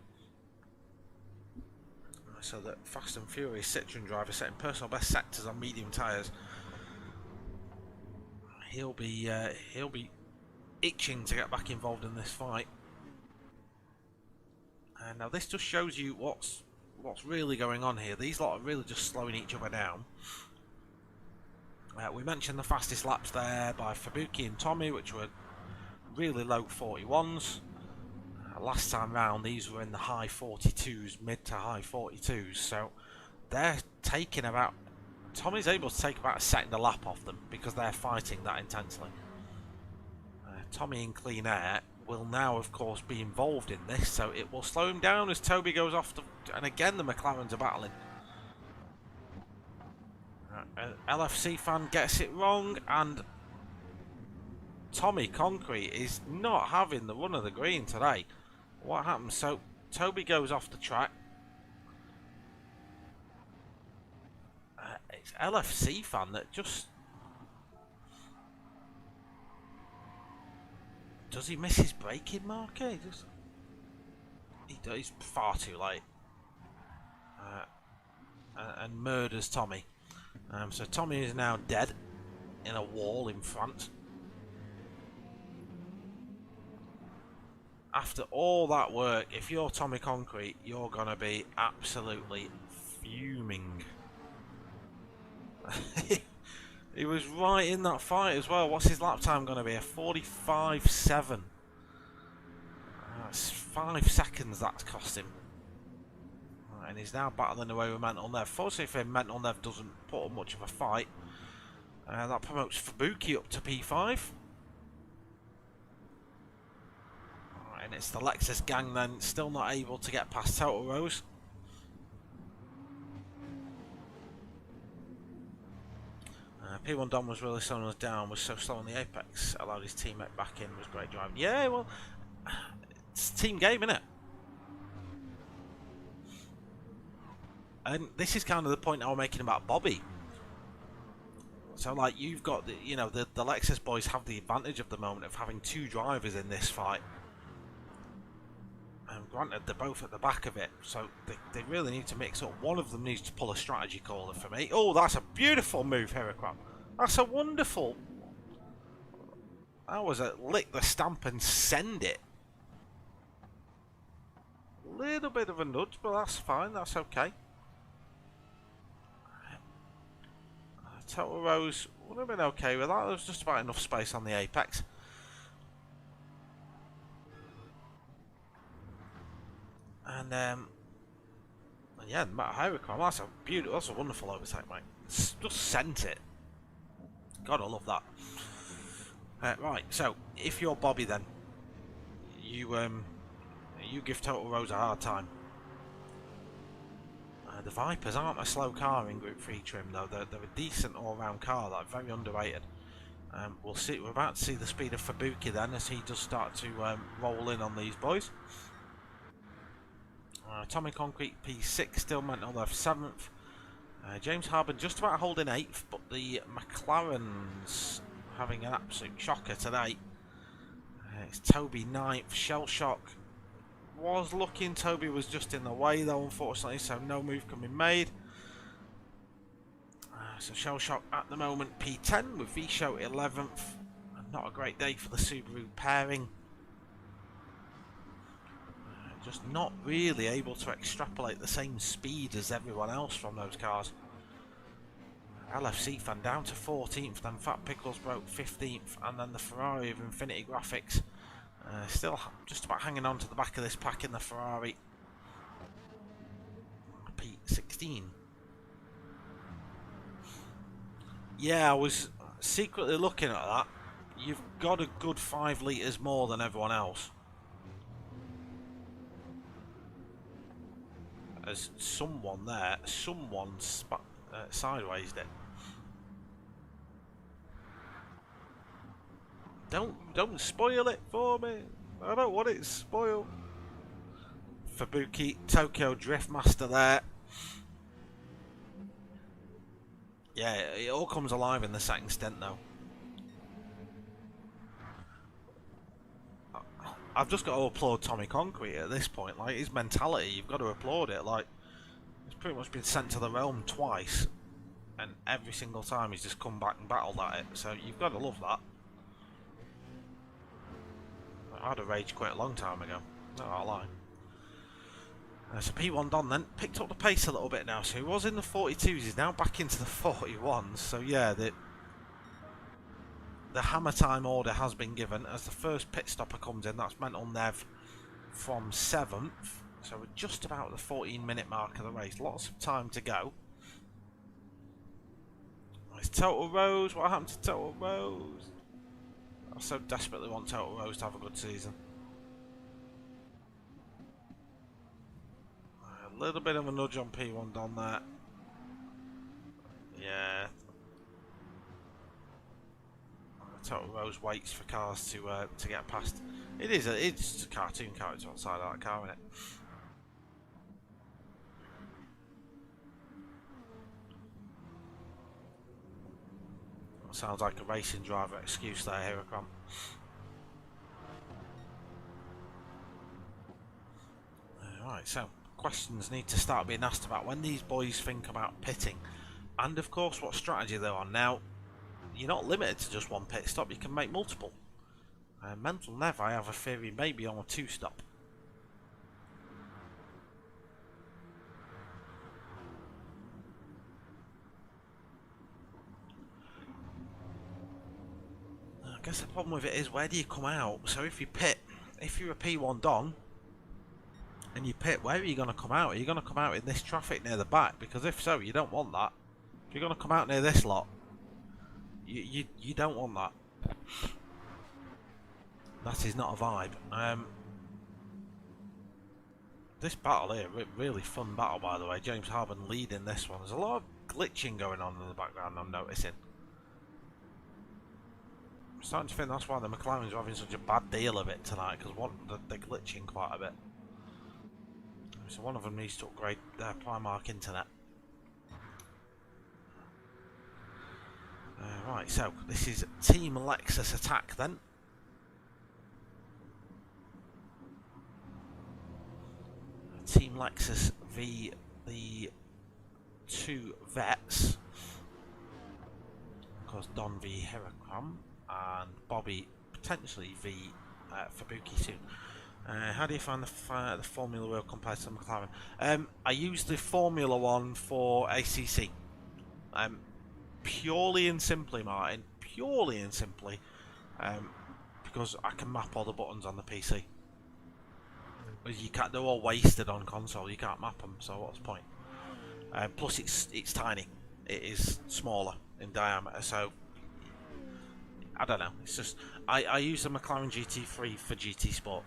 Speaker 1: So that Fast and Furious Citroen driver setting personal best sectors on medium tyres. He'll be itching to get back involved in this fight. And now this just shows you what's really going on here. These lot are really just slowing each other down. We mentioned the fastest laps there by Fabuki and Tommy, which were really low 41s. Last time round these were in the high 42s, mid to high 42s, so they're taking about, Tommy's able to take about a second a lap off them because they're fighting that intensely. Tommy in clean air will now of course be involved in this, so it will slow him down as Toby goes off and again the McLarens are battling. LFC fan gets it wrong, and Tommy Concrete is not having the run of the green today. What happens? So Toby goes off the track. It's LFC fan that just... Does he miss his braking marker? He's far too late. And murders Tommy. So Tommy is now dead in a wall in front. After all that work, if you're Tommy Concrete, you're going to be absolutely fuming. He was right in that fight as well. What's his lap time going to be? A 45.7. That's 5 seconds that's cost him. And he's now battling away with Mental Nev. Fortunately for him, Mental Nev doesn't put up much of a fight. That promotes Fabuki up to P5. And it's the Lexus gang then, still not able to get past Total Rose. P1 Don was really slowing us down, was so slow on the apex, allowed his teammate back in, was great driving. Yeah, well, it's a team game, isn't it? And this is kind of the point I was making about Bobby. So, like, you've got, the Lexus boys have the advantage of the moment of having two drivers in this fight. Granted, they're both at the back of it, so they really need to mix up. One of them needs to pull a strategy caller for me. Oh, that's a beautiful move, Heracram. That's a wonderful... That was a lick the stamp and send it. Little bit of a nudge, but that's fine, that's okay. Total Rose would have been okay with that. There was just about enough space on the apex. And yeah, Matt Hyricom, that's a beautiful, that's a wonderful overtake, mate. Just sent it. Gotta love that. Right, so if you're Bobby, then you give Total Rose a hard time. The Vipers aren't a slow car in Group 3 trim, though. They're a decent all-round car, like very underrated. We'll see. We're about to see the speed of Fabuki then, as he does start to roll in on these boys. Tommy Concrete P6 still mental left 7th. James Harben just about holding 8th, but the McLarens having an absolute shocker today. It's Toby 9th. Shell Shock was looking. Toby was just in the way though, unfortunately, so no move can be made. So Shell Shock at the moment P10 with V-Show 11th. Not a great day for the Subaru pairing. Just not really able to extrapolate the same speed as everyone else from those cars. LFC fan down to 14th, then Fat Pickles broke 15th, and then the Ferrari of Infinity Graphics still just about hanging on to the back of this pack in the Ferrari. P16. Yeah, I was secretly looking at that. You've got a good 5 litres more than everyone else. As someone there, someone sideways it. Don't spoil it for me. I don't want it spoiled. Fabuki, Tokyo Drift Master there. Yeah, it all comes alive in the second stint though. I've just got to applaud Tommy Concrete at this point. Like, his mentality, you've got to applaud it. Like, he's pretty much been sent to the realm twice, and every single time he's just come back and battled at it. So you've got to love that. I'd have rage quit a long time ago. Not gonna lie. So P1 Don then picked up the pace a little bit now. So he was in the 42s. He's now back into the 41s. So yeah, the hammer time order has been given as the first pit stopper comes in. That's Mental Nev from 7th. So we're just about the 14-minute mark of the race. Lots of time to go. It's Total Rose. What happened to Total Rose? I so desperately want Total Rose to have a good season. A little bit of a nudge on P1 Don there. Yeah. Total Rose waits for cars to get past. It's a cartoon character outside of that car, isn't it? Sounds like a racing driver excuse there, Heracram. Right, so questions need to start being asked about when these boys think about pitting, and of course what strategy they're on. Now, you're not limited to just one pit stop, you can make multiple. Mental Nev, I have a theory, maybe on a 2-stop. I guess the problem with it is, where do you come out? So if you pit, if you're a P1 Don and you pit, where are you going to come out? Are you going to come out in this traffic near the back? Because if so, you don't want that. If you're going to come out near this lot, you don't want that. That is not a vibe. This battle here, really fun battle by the way. James Harben leading this one. There's a lot of glitching going on in the background, I'm noticing. I'm starting to think that's why the McLarens are having such a bad deal of it tonight, because they're glitching quite a bit. So one of them needs to upgrade their Primark internet. Right, so this is Team Lexus attack then. Team Lexus v the two vets, of course Don v Hirakram and Bobby potentially v Fabuki soon. How do you find the Formula wheel compared to the McLaren? I use the Formula one for ACC. Purely and simply, Martin, purely and simply, because I can map all the buttons on the PC. You can't, they're all wasted on console. You can't map them, so what's the point? Plus, it's tiny. It is smaller in diameter, so I don't know. It's just I use the McLaren GT3 for GT Sport.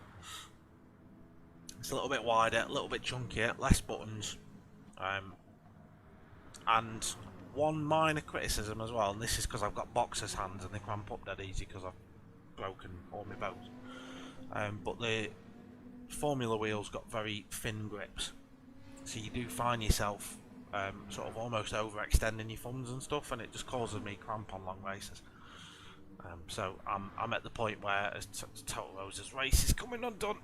Speaker 1: It's a little bit wider, a little bit chunkier, less buttons, and one minor criticism as well. And this is because I've got boxer's hands and they cramp up dead easy because I've broken all my bones. But the Formula wheels got very thin grips, so you do find yourself sort of almost overextending your thumbs and stuff, and it just causes me cramp on long races. So I'm at the point where, as Total Rose's race is coming undone,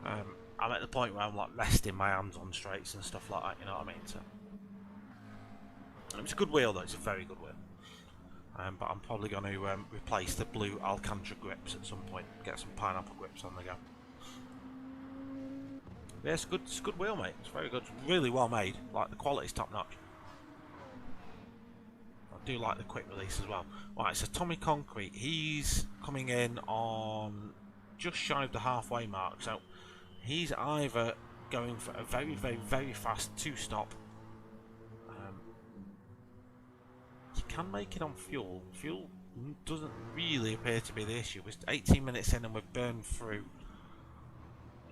Speaker 1: I'm at the point where I'm like resting my hands on straights and stuff like that. You know what I mean? So it's a good wheel though. It's a very good wheel. But I'm probably going to replace the blue Alcantara grips at some point. Get some pineapple grips on the go. Yeah, it's a good wheel, mate. It's very good. It's really well made. Like, the quality's top notch. I do like the quick release as well. Right, so Tommy Concrete, he's coming in on just shy of the halfway mark. So he's either going for a very, very, very fast two-stop. You can make it on fuel. Fuel doesn't really appear to be the issue. We're 18 minutes in and we're burned through.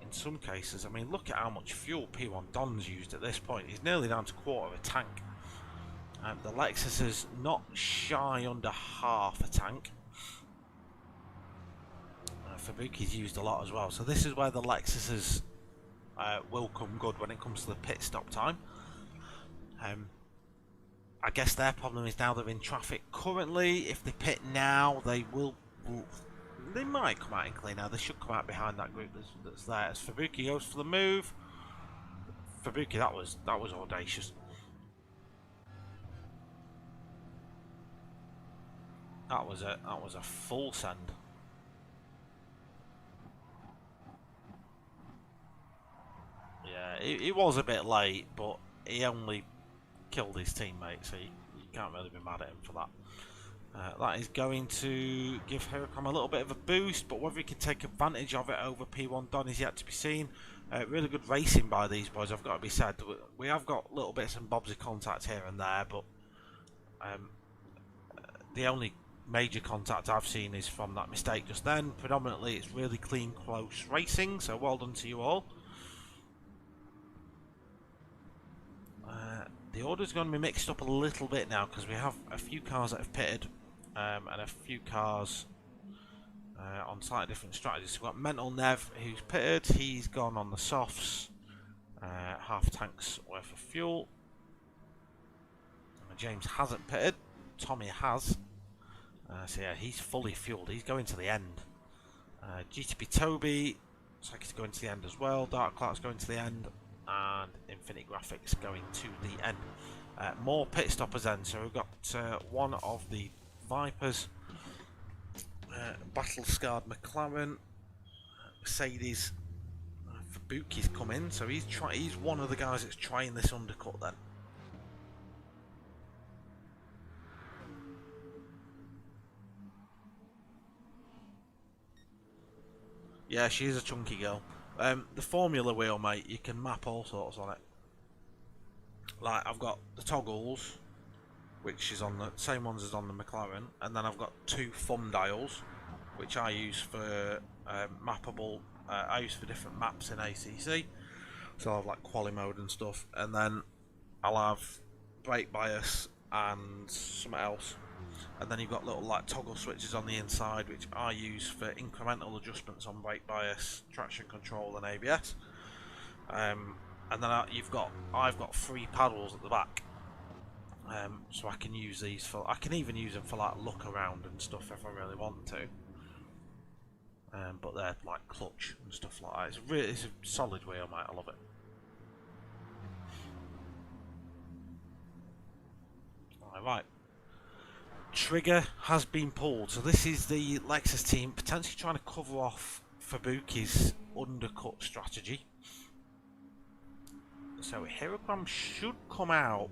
Speaker 1: In some cases, I mean, look at how much fuel P1 Don's used at this point. He's nearly down to quarter of a tank. The Lexus is not shy under half a tank. Fabuki's used a lot as well. So this is where the Lexuses will come good when it comes to the pit stop time. I guess their problem is now they're in traffic currently. If they pit now, they they might come out and clean now. They should come out behind that group that's there. As Fabuki goes for the move, Fabuki, that was audacious. That was a full send. Yeah, it was a bit late, but he only killed his teammate, so you can't really be mad at him for that. That is going to give Hirakam a little bit of a boost, but whether he can take advantage of it over P1 Don is yet to be seen. Really good racing by these boys, I've got to be said. We have got little bits and bobs of contact here and there, but the only major contact I've seen is from that mistake just then. Predominantly it's really clean, close racing, so well done to you all. The order's going to be mixed up a little bit now because we have a few cars that have pitted and a few cars on slightly different strategies. So we've got Mental Nev who's pitted, he's gone on the softs, half tanks worth of fuel. James hasn't pitted, Tommy has, so yeah, he's fully fueled, he's going to the end. GTP Toby looks like he's going to the end as well, Dark Clark's going to the end, and Infinite Graphics going to the end. More pit stoppers then, so we've got one of the Vipers, battle scarred McLaren, Mercedes, Fabuki's come in, so he's one of the guys that's trying this undercut then. Yeah, she is a chunky girl. The Formula wheel, mate, you can map all sorts on it. Like, I've got the toggles, which is on the same ones as on the McLaren, and then I've got two thumb dials, which I use for mappable. I use for different maps in ACC. So I'll have like quali mode and stuff, and then I'll have brake bias and something else. And then you've got little like toggle switches on the inside, which I use for incremental adjustments on brake bias, traction control, and ABS. And then I've got 3 paddles at the back, so I can use these for. I can even use them for like look around and stuff if I really want to. But they're like clutch and stuff like that. It's a solid wheel, mate. I love it. Alright. Trigger has been pulled. So this is the Lexus team potentially trying to cover off Fubuki's undercut strategy. So Hirokram should come out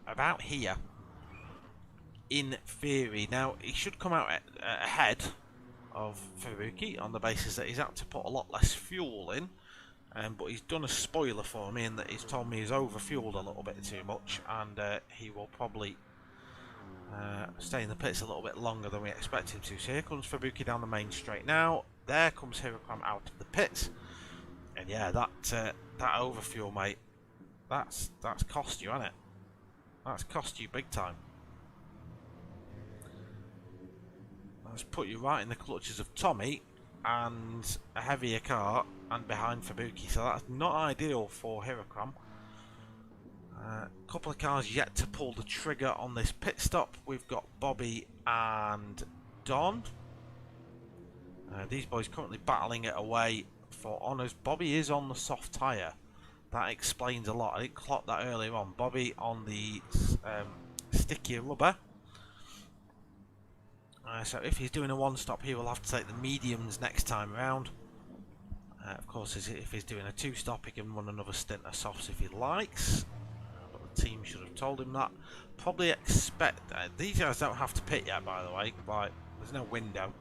Speaker 1: about here. In theory. Now, he should come out ahead of Fubuki on the basis that he's had to put a lot less fuel in. But he's done a spoiler for me in that he's told me he's overfueled a little bit too much, and he will probably stay in the pits a little bit longer than we expect him to. So here comes Fubuki down the main straight now. There comes Hirokram out of the pits. And yeah, that overfuel, mate, that's cost you, hasn't it? That's cost you big time. That's put you right in the clutches of Tommy and a heavier car and behind Fubuki, so that's not ideal for Hirokram. A couple of cars yet to pull the trigger on this pit stop. We've got Bobby and Don. These boys currently battling it away for honours. Bobby is on the soft tyre. That explains a lot. I didn't clock that earlier on. Bobby on the sticky rubber. So if he's doing a one-stop, he will have to take the mediums next time around. Of course, if he's doing a two-stop, he can run another stint of softs if he likes. But the team should have told him that. Probably expect... these guys don't have to pit yet, by the way. Like, there's no window.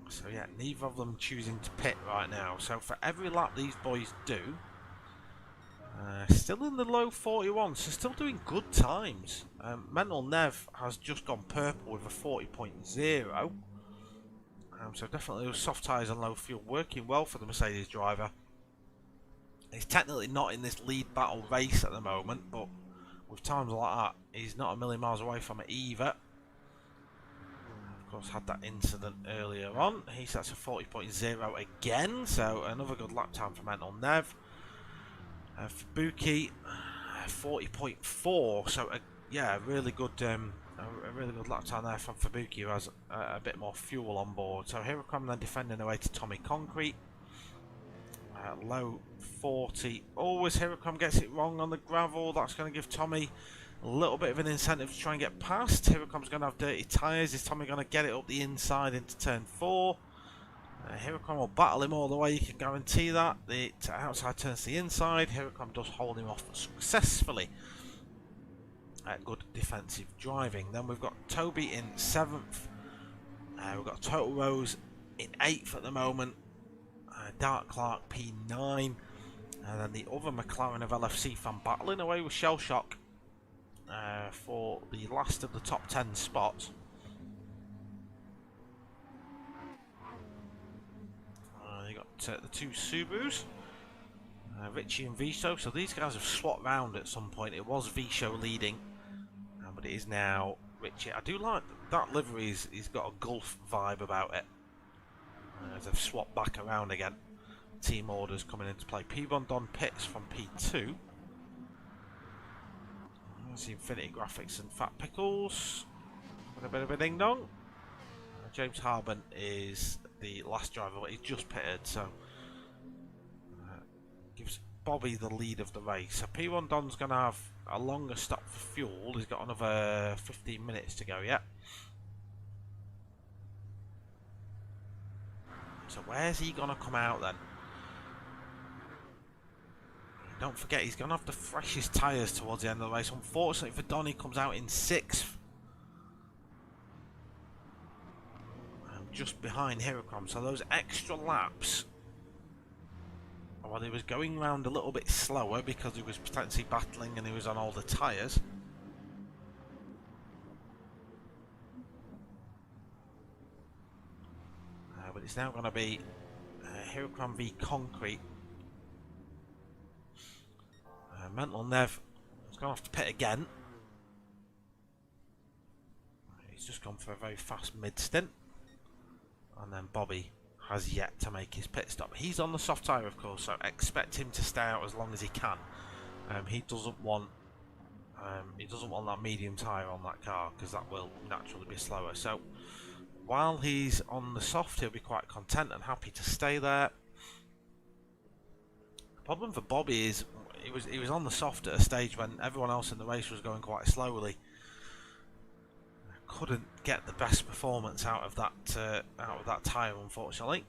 Speaker 1: So yeah, neither of them choosing to pit right now. So for every lap these boys do, still in the low 41, so still doing good times. Mental Nev has just gone purple with a 40.0. So definitely those soft tyres and low fuel working well for the Mercedes driver. He's technically not in this lead battle race at the moment, but with times like that, he's not a million miles away from it either. Of course, had that incident earlier on. He sets a 40.0 again, so another good lap time for Mental Nev. Fubuki, 40.4. So yeah, really good, a really good lap time there from Fubuki, who has a bit more fuel on board. So here we come then defending away to Tommy Concrete. Low 40. Always Hirokram gets it wrong on the gravel. That's going to give Tommy a little bit of an incentive to try and get past. Hirokram's going to have dirty tyres. Is Tommy going to get it up the inside into turn 4? Hirokram will battle him all the way, you can guarantee that. The outside turns to the inside. Hirokram does hold him off successfully. Good defensive driving. Then we've got Toby in 7th. We've got Total Rose in 8th at the moment. Dark Clark P9. And then the other McLaren of LFC fan battling away with Shell Shock for the last of the top 10 spots. You got the two Subarus, Richie and Visho. So these guys have swapped round at some point. It was Visho leading, but it is now Richie. I do like that livery. He's got a Gulf vibe about it. As they've swapped back around again. Team orders coming into play. P1 Don Pitts from P2. There's the Infinity Graphics and Fat Pickles. With a bit of a ding dong. James Harben is the last driver, but he's just pitted, so gives Bobby the lead of the race. So P1 Don's going to have a longer stop for fuel. He's got another 15 minutes to go yet. So where's he going to come out then? Don't forget, he's going to have the freshest tyres towards the end of the race. Unfortunately for Don, he comes out in 6th. Just behind Hirokram. So those extra laps, while he was going round a little bit slower because he was potentially battling and he was on all the tyres. But it's now going to be Hirokram v Concrete. Mental Nev is going to have to pit again. He's just gone for a very fast mid-stint. And then Bobby has yet to make his pit stop. He's on the soft tyre, of course, so expect him to stay out as long as he can. He doesn't want that medium tyre on that car because that will naturally be slower. So while he's on the soft, he'll be quite content and happy to stay there. Problem for Bobby is he was on the soft at a stage when everyone else in the race was going quite slowly. Couldn't get the best performance out of that tyre, unfortunately.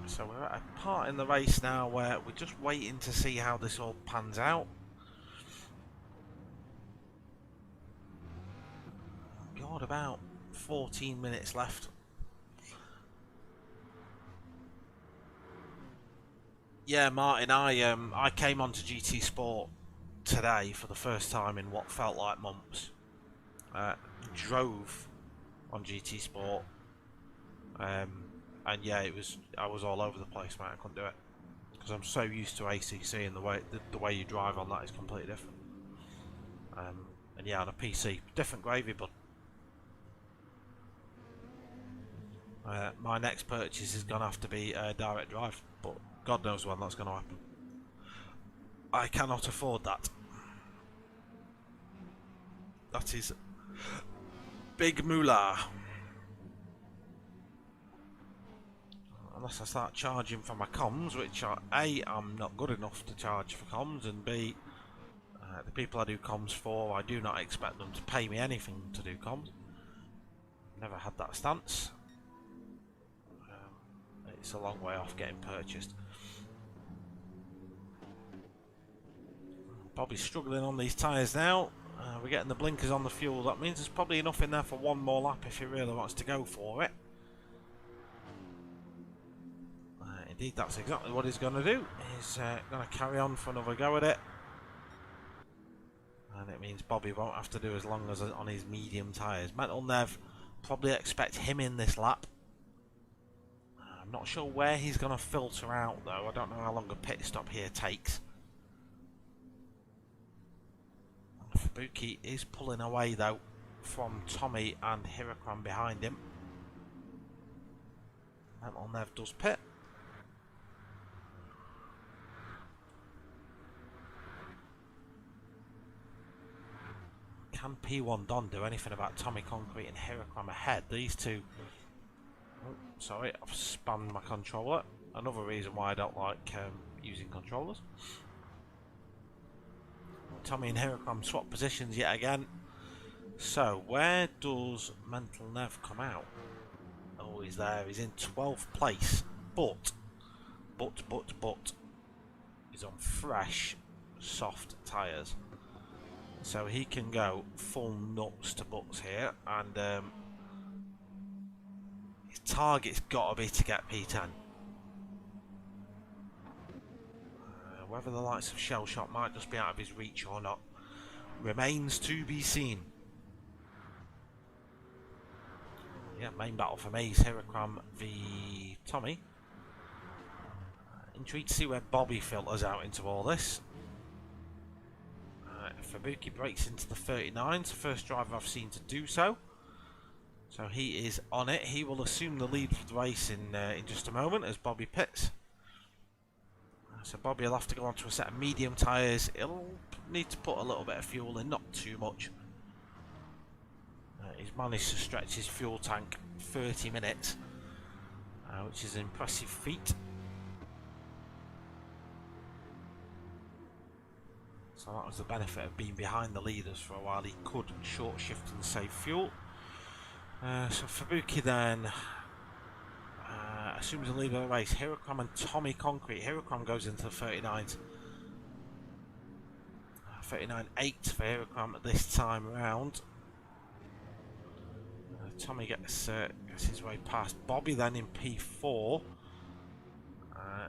Speaker 1: So we're at a part in the race now where we're just waiting to see how this all pans out. Got about 14 minutes left. Yeah, Martin, I came onto GT Sport today for the first time in what felt like months. Drove on GT Sport, and yeah, I was all over the place, mate. I couldn't do it because I'm so used to ACC, and the way you drive on that is completely different. And yeah, on a PC, different gravy, but my next purchase is gonna have to be direct drive, but God knows when that's gonna happen. I cannot afford that. That is big moolah. Unless I start charging for my comms, which are A, I'm not good enough to charge for comms, and B, the people I do comms for, I do not expect them to pay me anything to do comms. Never had that stance. It's a long way off getting purchased. Bobby's struggling on these tyres now. We're getting the blinkers on the fuel. That means there's probably enough in there for one more lap if he really wants to go for it. Indeed, that's exactly what he's going to do. He's going to carry on for another go at it. And it means Bobby won't have to do as long as on his medium tyres. Mental Nev probably expect him in this lap. I'm not sure where he's going to filter out though. I don't know how long a pit stop here takes. Fubuki is pulling away though from Tommy and Hirakran behind him. Mental Nev does pit. Can P1 Don do anything about Tommy Concrete and Hirakran ahead? These two... Oh, sorry, I've spammed my controller. Another reason why I don't like using controllers. Tommy and Hirakran swap positions yet again. So, where does Mental Nev come out? Oh, he's there. He's in 12th place. But, he's on fresh, soft tyres. So he can go full nuts to butts here, and his target's got to be to get P10. Whether the likes of Shell Shock might just be out of his reach or not remains to be seen. Yeah, main battle for me is Hirakran v Tommy. Intrigued to see where Bobby filters out into all this. Fubuki breaks into the 39s, the first driver I've seen to do so. So he is on it. He will assume the lead for the race in just a moment as Bobby pits. So Bobby will have to go onto a set of medium tyres. He'll need to put a little bit of fuel in, not too much. He's managed to stretch his fuel tank 30 minutes, which is an impressive feat. So that was the benefit of being behind the leaders for a while. He could short shift and save fuel. So Fubuki then assumes the lead of the race. Hirakran and Tommy Concrete. Hirakran goes into the 39s. 39.8 for Hirakran at this time around. Tommy gets his way past Bobby then in P4.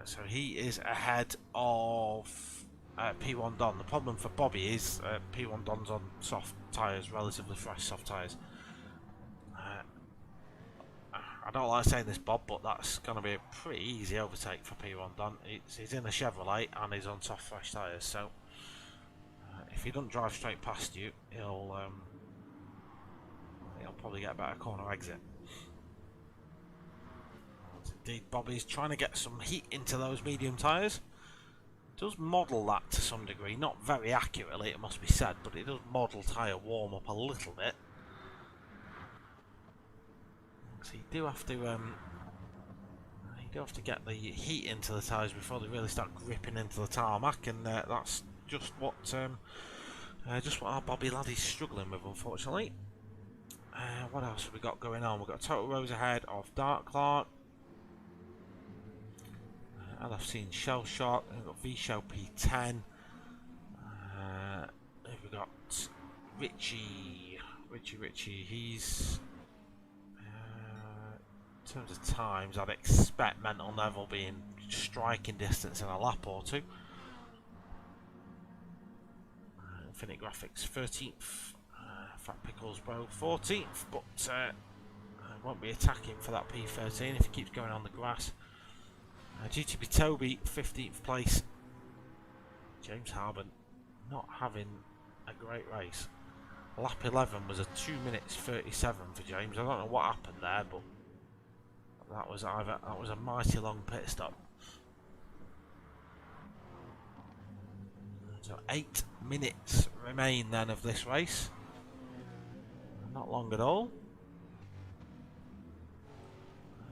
Speaker 1: So he is ahead of P1 Don. The problem for Bobby is P1 Don's on soft tyres, relatively fresh soft tyres. I don't like saying this, Bob, but that's going to be a pretty easy overtake for P1 Don. He's in a Chevrolet and he's on soft fresh tyres, so if he doesn't drive straight past you, he'll probably get a better corner exit. Indeed, Bobby's trying to get some heat into those medium tyres. Does model that to some degree, not very accurately it must be said, but it does model tyre warm up a little bit. So you do have to do have to get the heat into the tyres before they really start gripping into the tarmac, and that's just what our Bobby laddie's struggling with, unfortunately. What else have we got going on? We've got total rows ahead of Dark Clark. LFC and Shell Shock. We've got V-Show P10. We've got Richie. He's in terms of times, I'd expect Mental Level being striking distance in a lap or two. Infinite Graphics 13th. Fat Pickles Bro 14th, but won't be attacking for that P13 if he keeps going on the grass. GTB Toby 15th place. James Harbin not having a great race. Lap 11 was a 2 minutes 37 for James. I don't know what happened there, but that was a mighty long pit stop. So 8 minutes remain then of this race. Not long at all.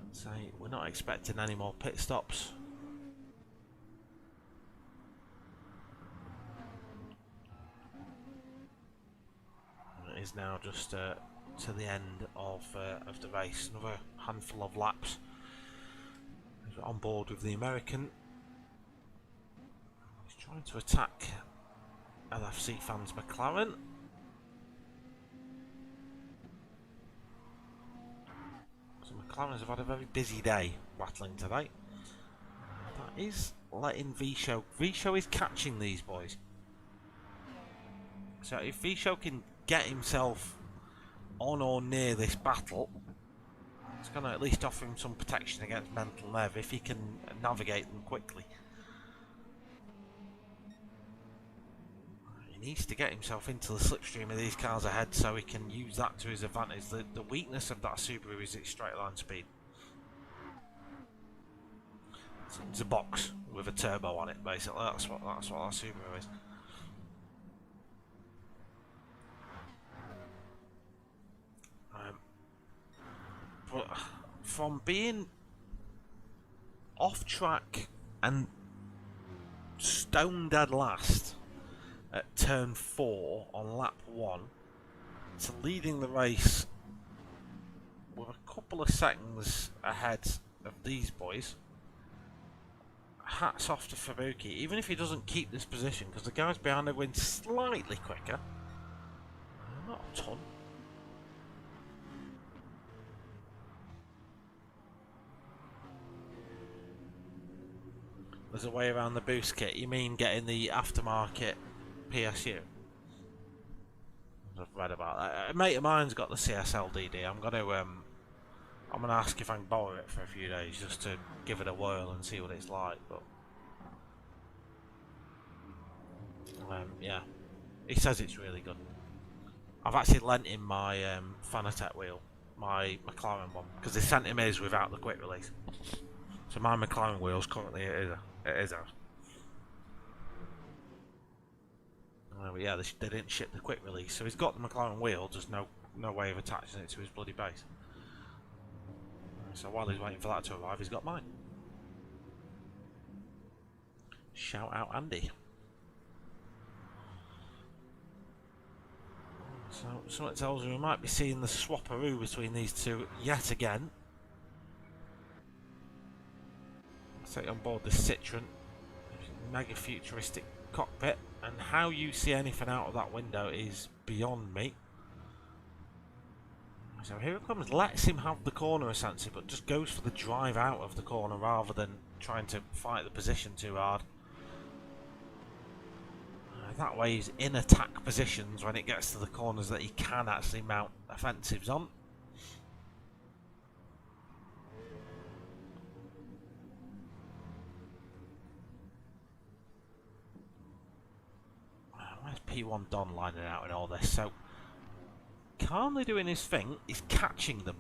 Speaker 1: I'd say we're not expecting any more pit stops. It is now just to the end of the race. Another handful of laps. He's on board with the American. He's trying to attack LFC fans McLaren. So McLaren's have had a very busy day battling today. That is letting V-Show. V-Show is catching these boys. So if V-Show can get himself on or near this battle, it's going to at least offer him some protection against Mental Lev if he can navigate them quickly. He needs to get himself into the slipstream of these cars ahead so he can use that to his advantage. The weakness of that Subaru is its straight line speed. It's a box with a turbo on it, basically. That's what that Subaru is. But from being off track and stone dead last at turn 4 on lap 1 to leading the race with a couple of seconds ahead of these boys, hats off to Fabuki. Even if he doesn't keep this position, because the guys behind him went slightly quicker, not a ton. There's a way around the boost kit. You mean getting the aftermarket PSU? I've read about that. A mate of mine's got the CSLDD. I'm gonna ask if I can borrow it for a few days just to give it a whirl and see what it's like. But yeah, he says it's really good. I've actually lent him my Fanatec wheel, my McLaren one, because they sent him his without the quick release. So my McLaren wheel's currently it is out. Yeah, they didn't ship the quick release, so he's got the McLaren wheel, just no way of attaching it to his bloody base. So while he's waiting for that to arrive, he's got mine. Shout out Andy. So it tells me we might be seeing the swapperoo between these two yet again. Let's take on board the Citroen. Mega futuristic cockpit, and how you see anything out of that window is beyond me. So here it comes, lets him have the corner essentially, but just goes for the drive out of the corner rather than trying to fight the position too hard. That way he's in attack positions when it gets to the corners that he can actually mount offensives on. Where's P1 Don lining out in all this? So calmly doing his thing, he's catching them.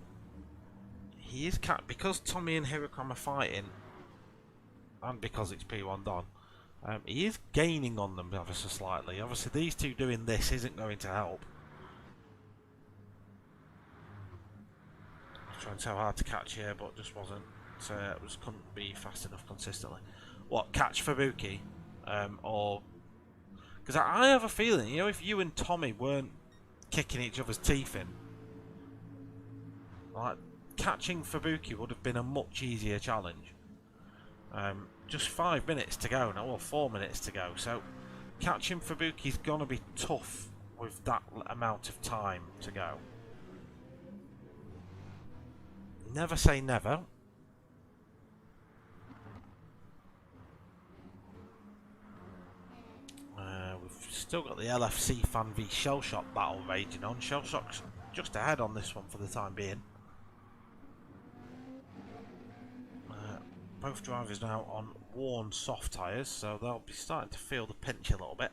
Speaker 1: He is because Tommy and Hirocom are fighting, and because it's P1 Don, he is gaining on them ever so slightly. Obviously these two doing this isn't going to help. Trying so hard to catch here, but just wasn't couldn't be fast enough consistently. What, catch Fubuki? Or because I have a feeling, you know, if you and Tommy weren't kicking each other's teeth in, like, catching Fubuki would have been a much easier challenge. Just 5 minutes to go now, or 4 minutes to go, so catching Fubuki's gonna be tough with that amount of time to go. Never say never. We've still got the LFC Fan v Shellshock battle raging on. Shellshock's just ahead on this one for the time being. Both drivers now on worn soft tyres, so they'll be starting to feel the pinch a little bit.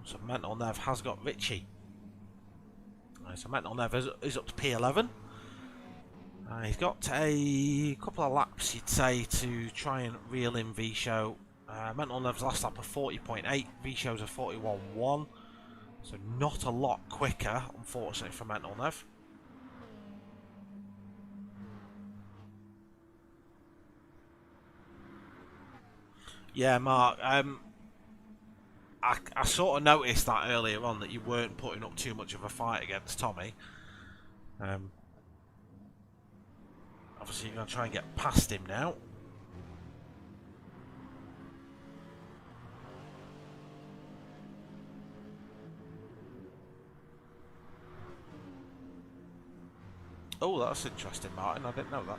Speaker 1: So Mental Nev has got Richie. So Mental Nev is up to P11. He's got a couple of laps, you'd say, to try and reel in V-Show. Mental Nev's last lap of 40.8, V-Show's a 41.1. So not a lot quicker, unfortunately, for Mental Nev. Yeah, Mark, I sort of noticed that earlier on, that you weren't putting up too much of a fight against Tommy. Obviously, you're going to try and get past him now. Oh, that's interesting, Martin. I didn't know that.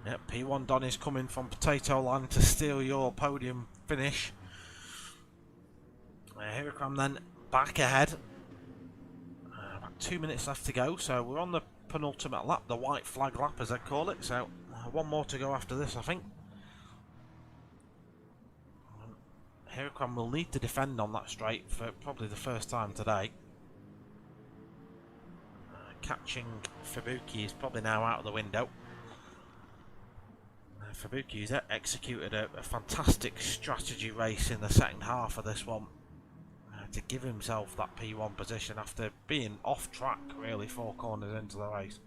Speaker 1: Yep, P1 Don is coming from Potato Land to steal your podium finish. Here we come then, back ahead. About 2 minutes left to go, so we're on the penultimate lap, the white flag lap as they call it, so one more to go after this, I think. Here we come, we'll need to defend on that straight for probably the first time today. Catching Fubuki is probably now out of the window. Fubuki's executed a fantastic strategy race in the second half of this one to give himself that P1 position after being off track really 4 corners into the race.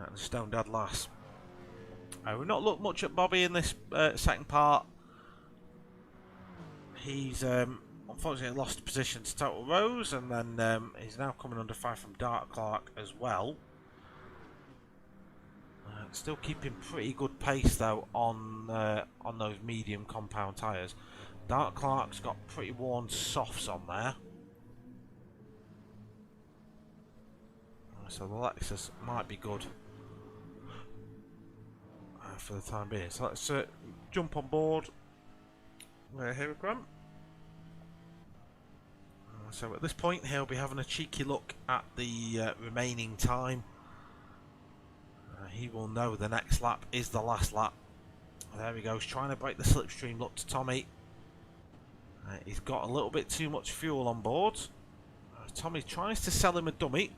Speaker 1: And Stone Dead last. We've not looked much at Bobby in this second part. He's unfortunately lost position to Total Rose, and then he's now coming under fire from Dark Clark as well. Still keeping pretty good pace though on those medium compound tyres. Dark Clark's got pretty worn softs on there, so the Lexus might be good for the time being. So let's jump on board. Here we go. So at this point he'll be having a cheeky look at the remaining time. He will know the next lap is the last lap. There he goes, trying to break the slipstream. Look to Tommy. He's got a little bit too much fuel on board. Tommy tries to sell him a dummy.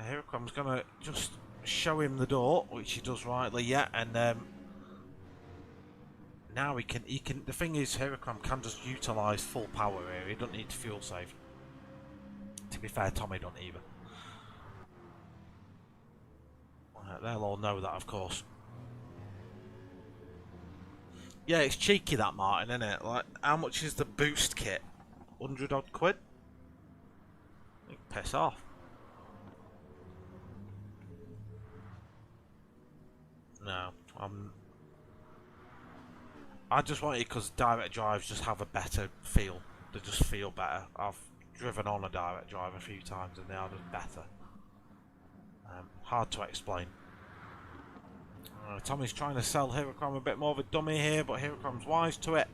Speaker 1: Here it comes, going to just show him the door, which he does rightly, yeah. And now he can. The thing is, here it comes, can just utilise full power here. He doesn't need to fuel save. To be fair, Tommy don't either. They'll all know that, of course. Yeah, it's cheeky that, Martin, isn't it? Like, how much is the boost kit? 100 odd quid? You can piss off. No, I just want it because direct drives just have a better feel. They just feel better. I've driven on a direct drive a few times and they are just better. Hard to explain. Tommy's trying to sell Hirocram a bit more of a dummy here, but Hirocram's wise to it.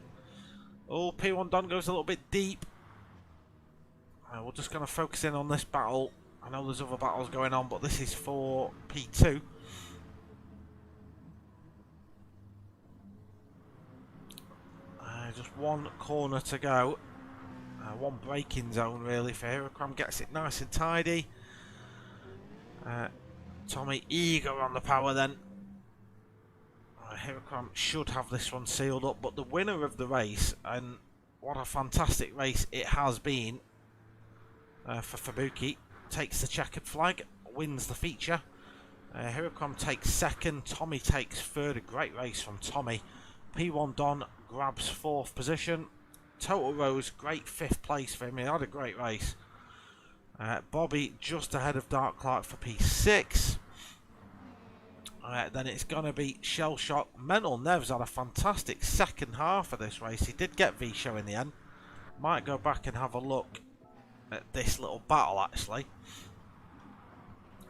Speaker 1: Oh, P1 Don goes a little bit deep. We're just going to focus in on this battle. I know there's other battles going on, but this is for P2. Just one corner to go. One braking zone really for Hirocram. Gets it nice and tidy. Tommy eager on the power then. Hirocram should have this one sealed up, but the winner of the race, and what a fantastic race it has been for Fubuki, takes the checkered flag, wins the feature. Hirocram takes second, Tommy takes third. A great race from Tommy. P1 Don grabs fourth position. Total Rose, great fifth place for him. He had a great race. Bobby just ahead of Dark Clark for P6. Then it's going to be Shell Shock. Mental Nev's had a fantastic second half of this race. He did get V-Show in the end. Might go back and have a look at this little battle actually.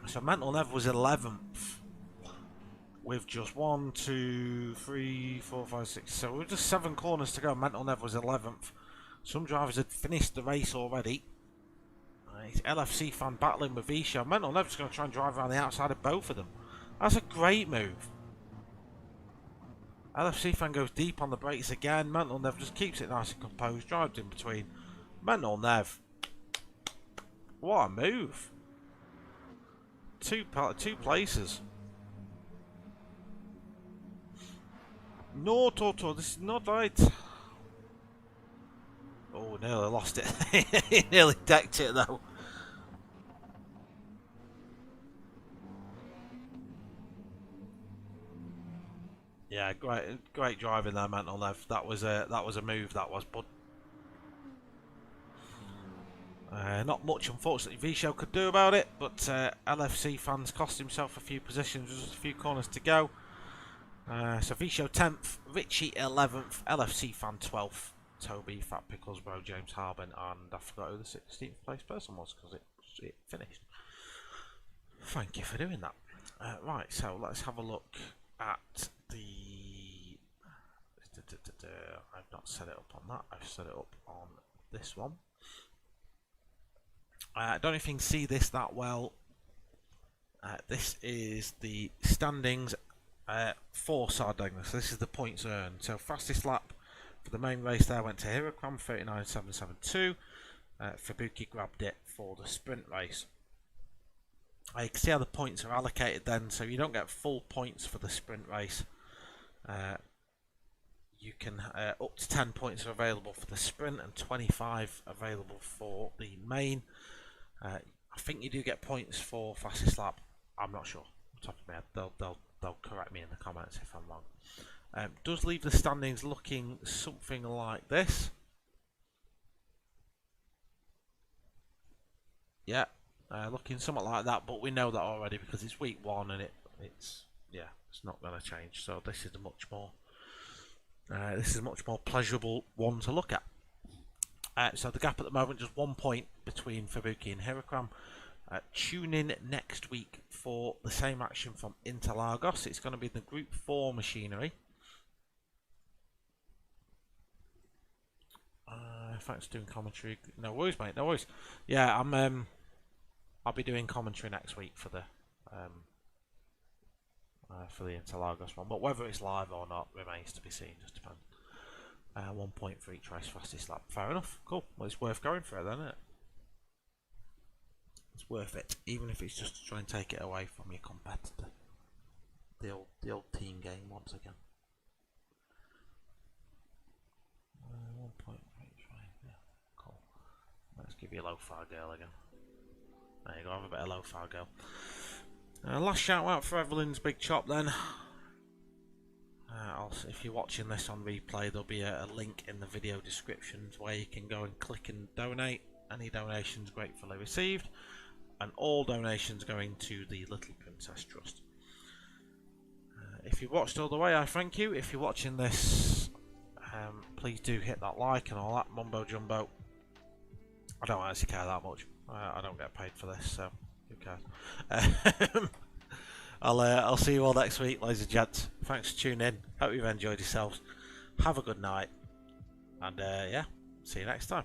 Speaker 1: So Mental Nev was 11th with just 1, 2, 3, 4, 5, 6. So we're just 7 corners to go. Mental Nev was 11th. Some drivers had finished the race already. It's LFC fan battling with V-Show. Mental Nev's going to try and drive around the outside of both of them. That's a great move. LFC fan goes deep on the brakes again. Mental Nev just keeps it nice and composed. Drives in between. Mental Nev. What a move. Two places. No, Toto, this is not right. Oh, nearly lost it. He nearly decked it though. Yeah, great driving there, Mental Nev. That was a move. That was, but not much, unfortunately, V-Show could do about it. But LFC fans cost himself a few positions. Just a few corners to go. So V-Show 10th, Richie 11th, LFC fan 12th, Toby, Fat Pickles, Bro, James Harbin, and I forgot who the 16th place person was because it finished. Thank you for doing that. Right, so let's have a look at the. I've not set it up on that. I've set it up on this one. I don't know if you can see this that well. This is the standings for Sardinia. So this is the points earned. So fastest lap for the main race there went to Hirocram, 39.772. Fubuki grabbed it for the sprint race. You can see how the points are allocated then, so you don't get full points for the sprint race. You can up to 10 points are available for the sprint and 25 available for the main. I think you do get points for fastest lap. I'm not sure. On top of my head, they'll correct me in the comments if I'm wrong. Does leave the standings looking something like this. Yeah, looking somewhat like that, but we know that already because it's week 1 and it's not going to change. So this is a much more pleasurable one to look at. So the gap at the moment, just 1 point between Fubuki and Hirocram. Tune in next week for the same action from Interlagos. It's going to be the Group 4 machinery. Thanks for doing commentary. No worries, mate. No worries. Yeah, I'll be doing commentary next week for the Interlagos one. But whether it's live or not remains to be seen. Just depends. 1 point for each race fastest lap. Fair enough. Cool. Well, it's worth going for it then, isn't it? It's worth it, even if it's just to try and take it away from your competitor. The old team game once again. 1 point for each race. Yeah, cool. Let's give you a low-far girl again. There you go. Have a bit of low-far girl. Last shout out for Evelyn's Big Chop then. Also, if you're watching this on replay, there'll be a link in the video descriptions where you can go and click and donate. Any donations gratefully received, and all donations going to the Little Princess Trust. If you watched all the way, I thank you. If you're watching this, please do hit that like and all that mumbo jumbo. I don't actually care that much. I don't get paid for this, so who cares? I'll see you all next week, ladies and gents. Thanks for tuning in. Hope you've enjoyed yourselves. Have a good night, and yeah, see you next time.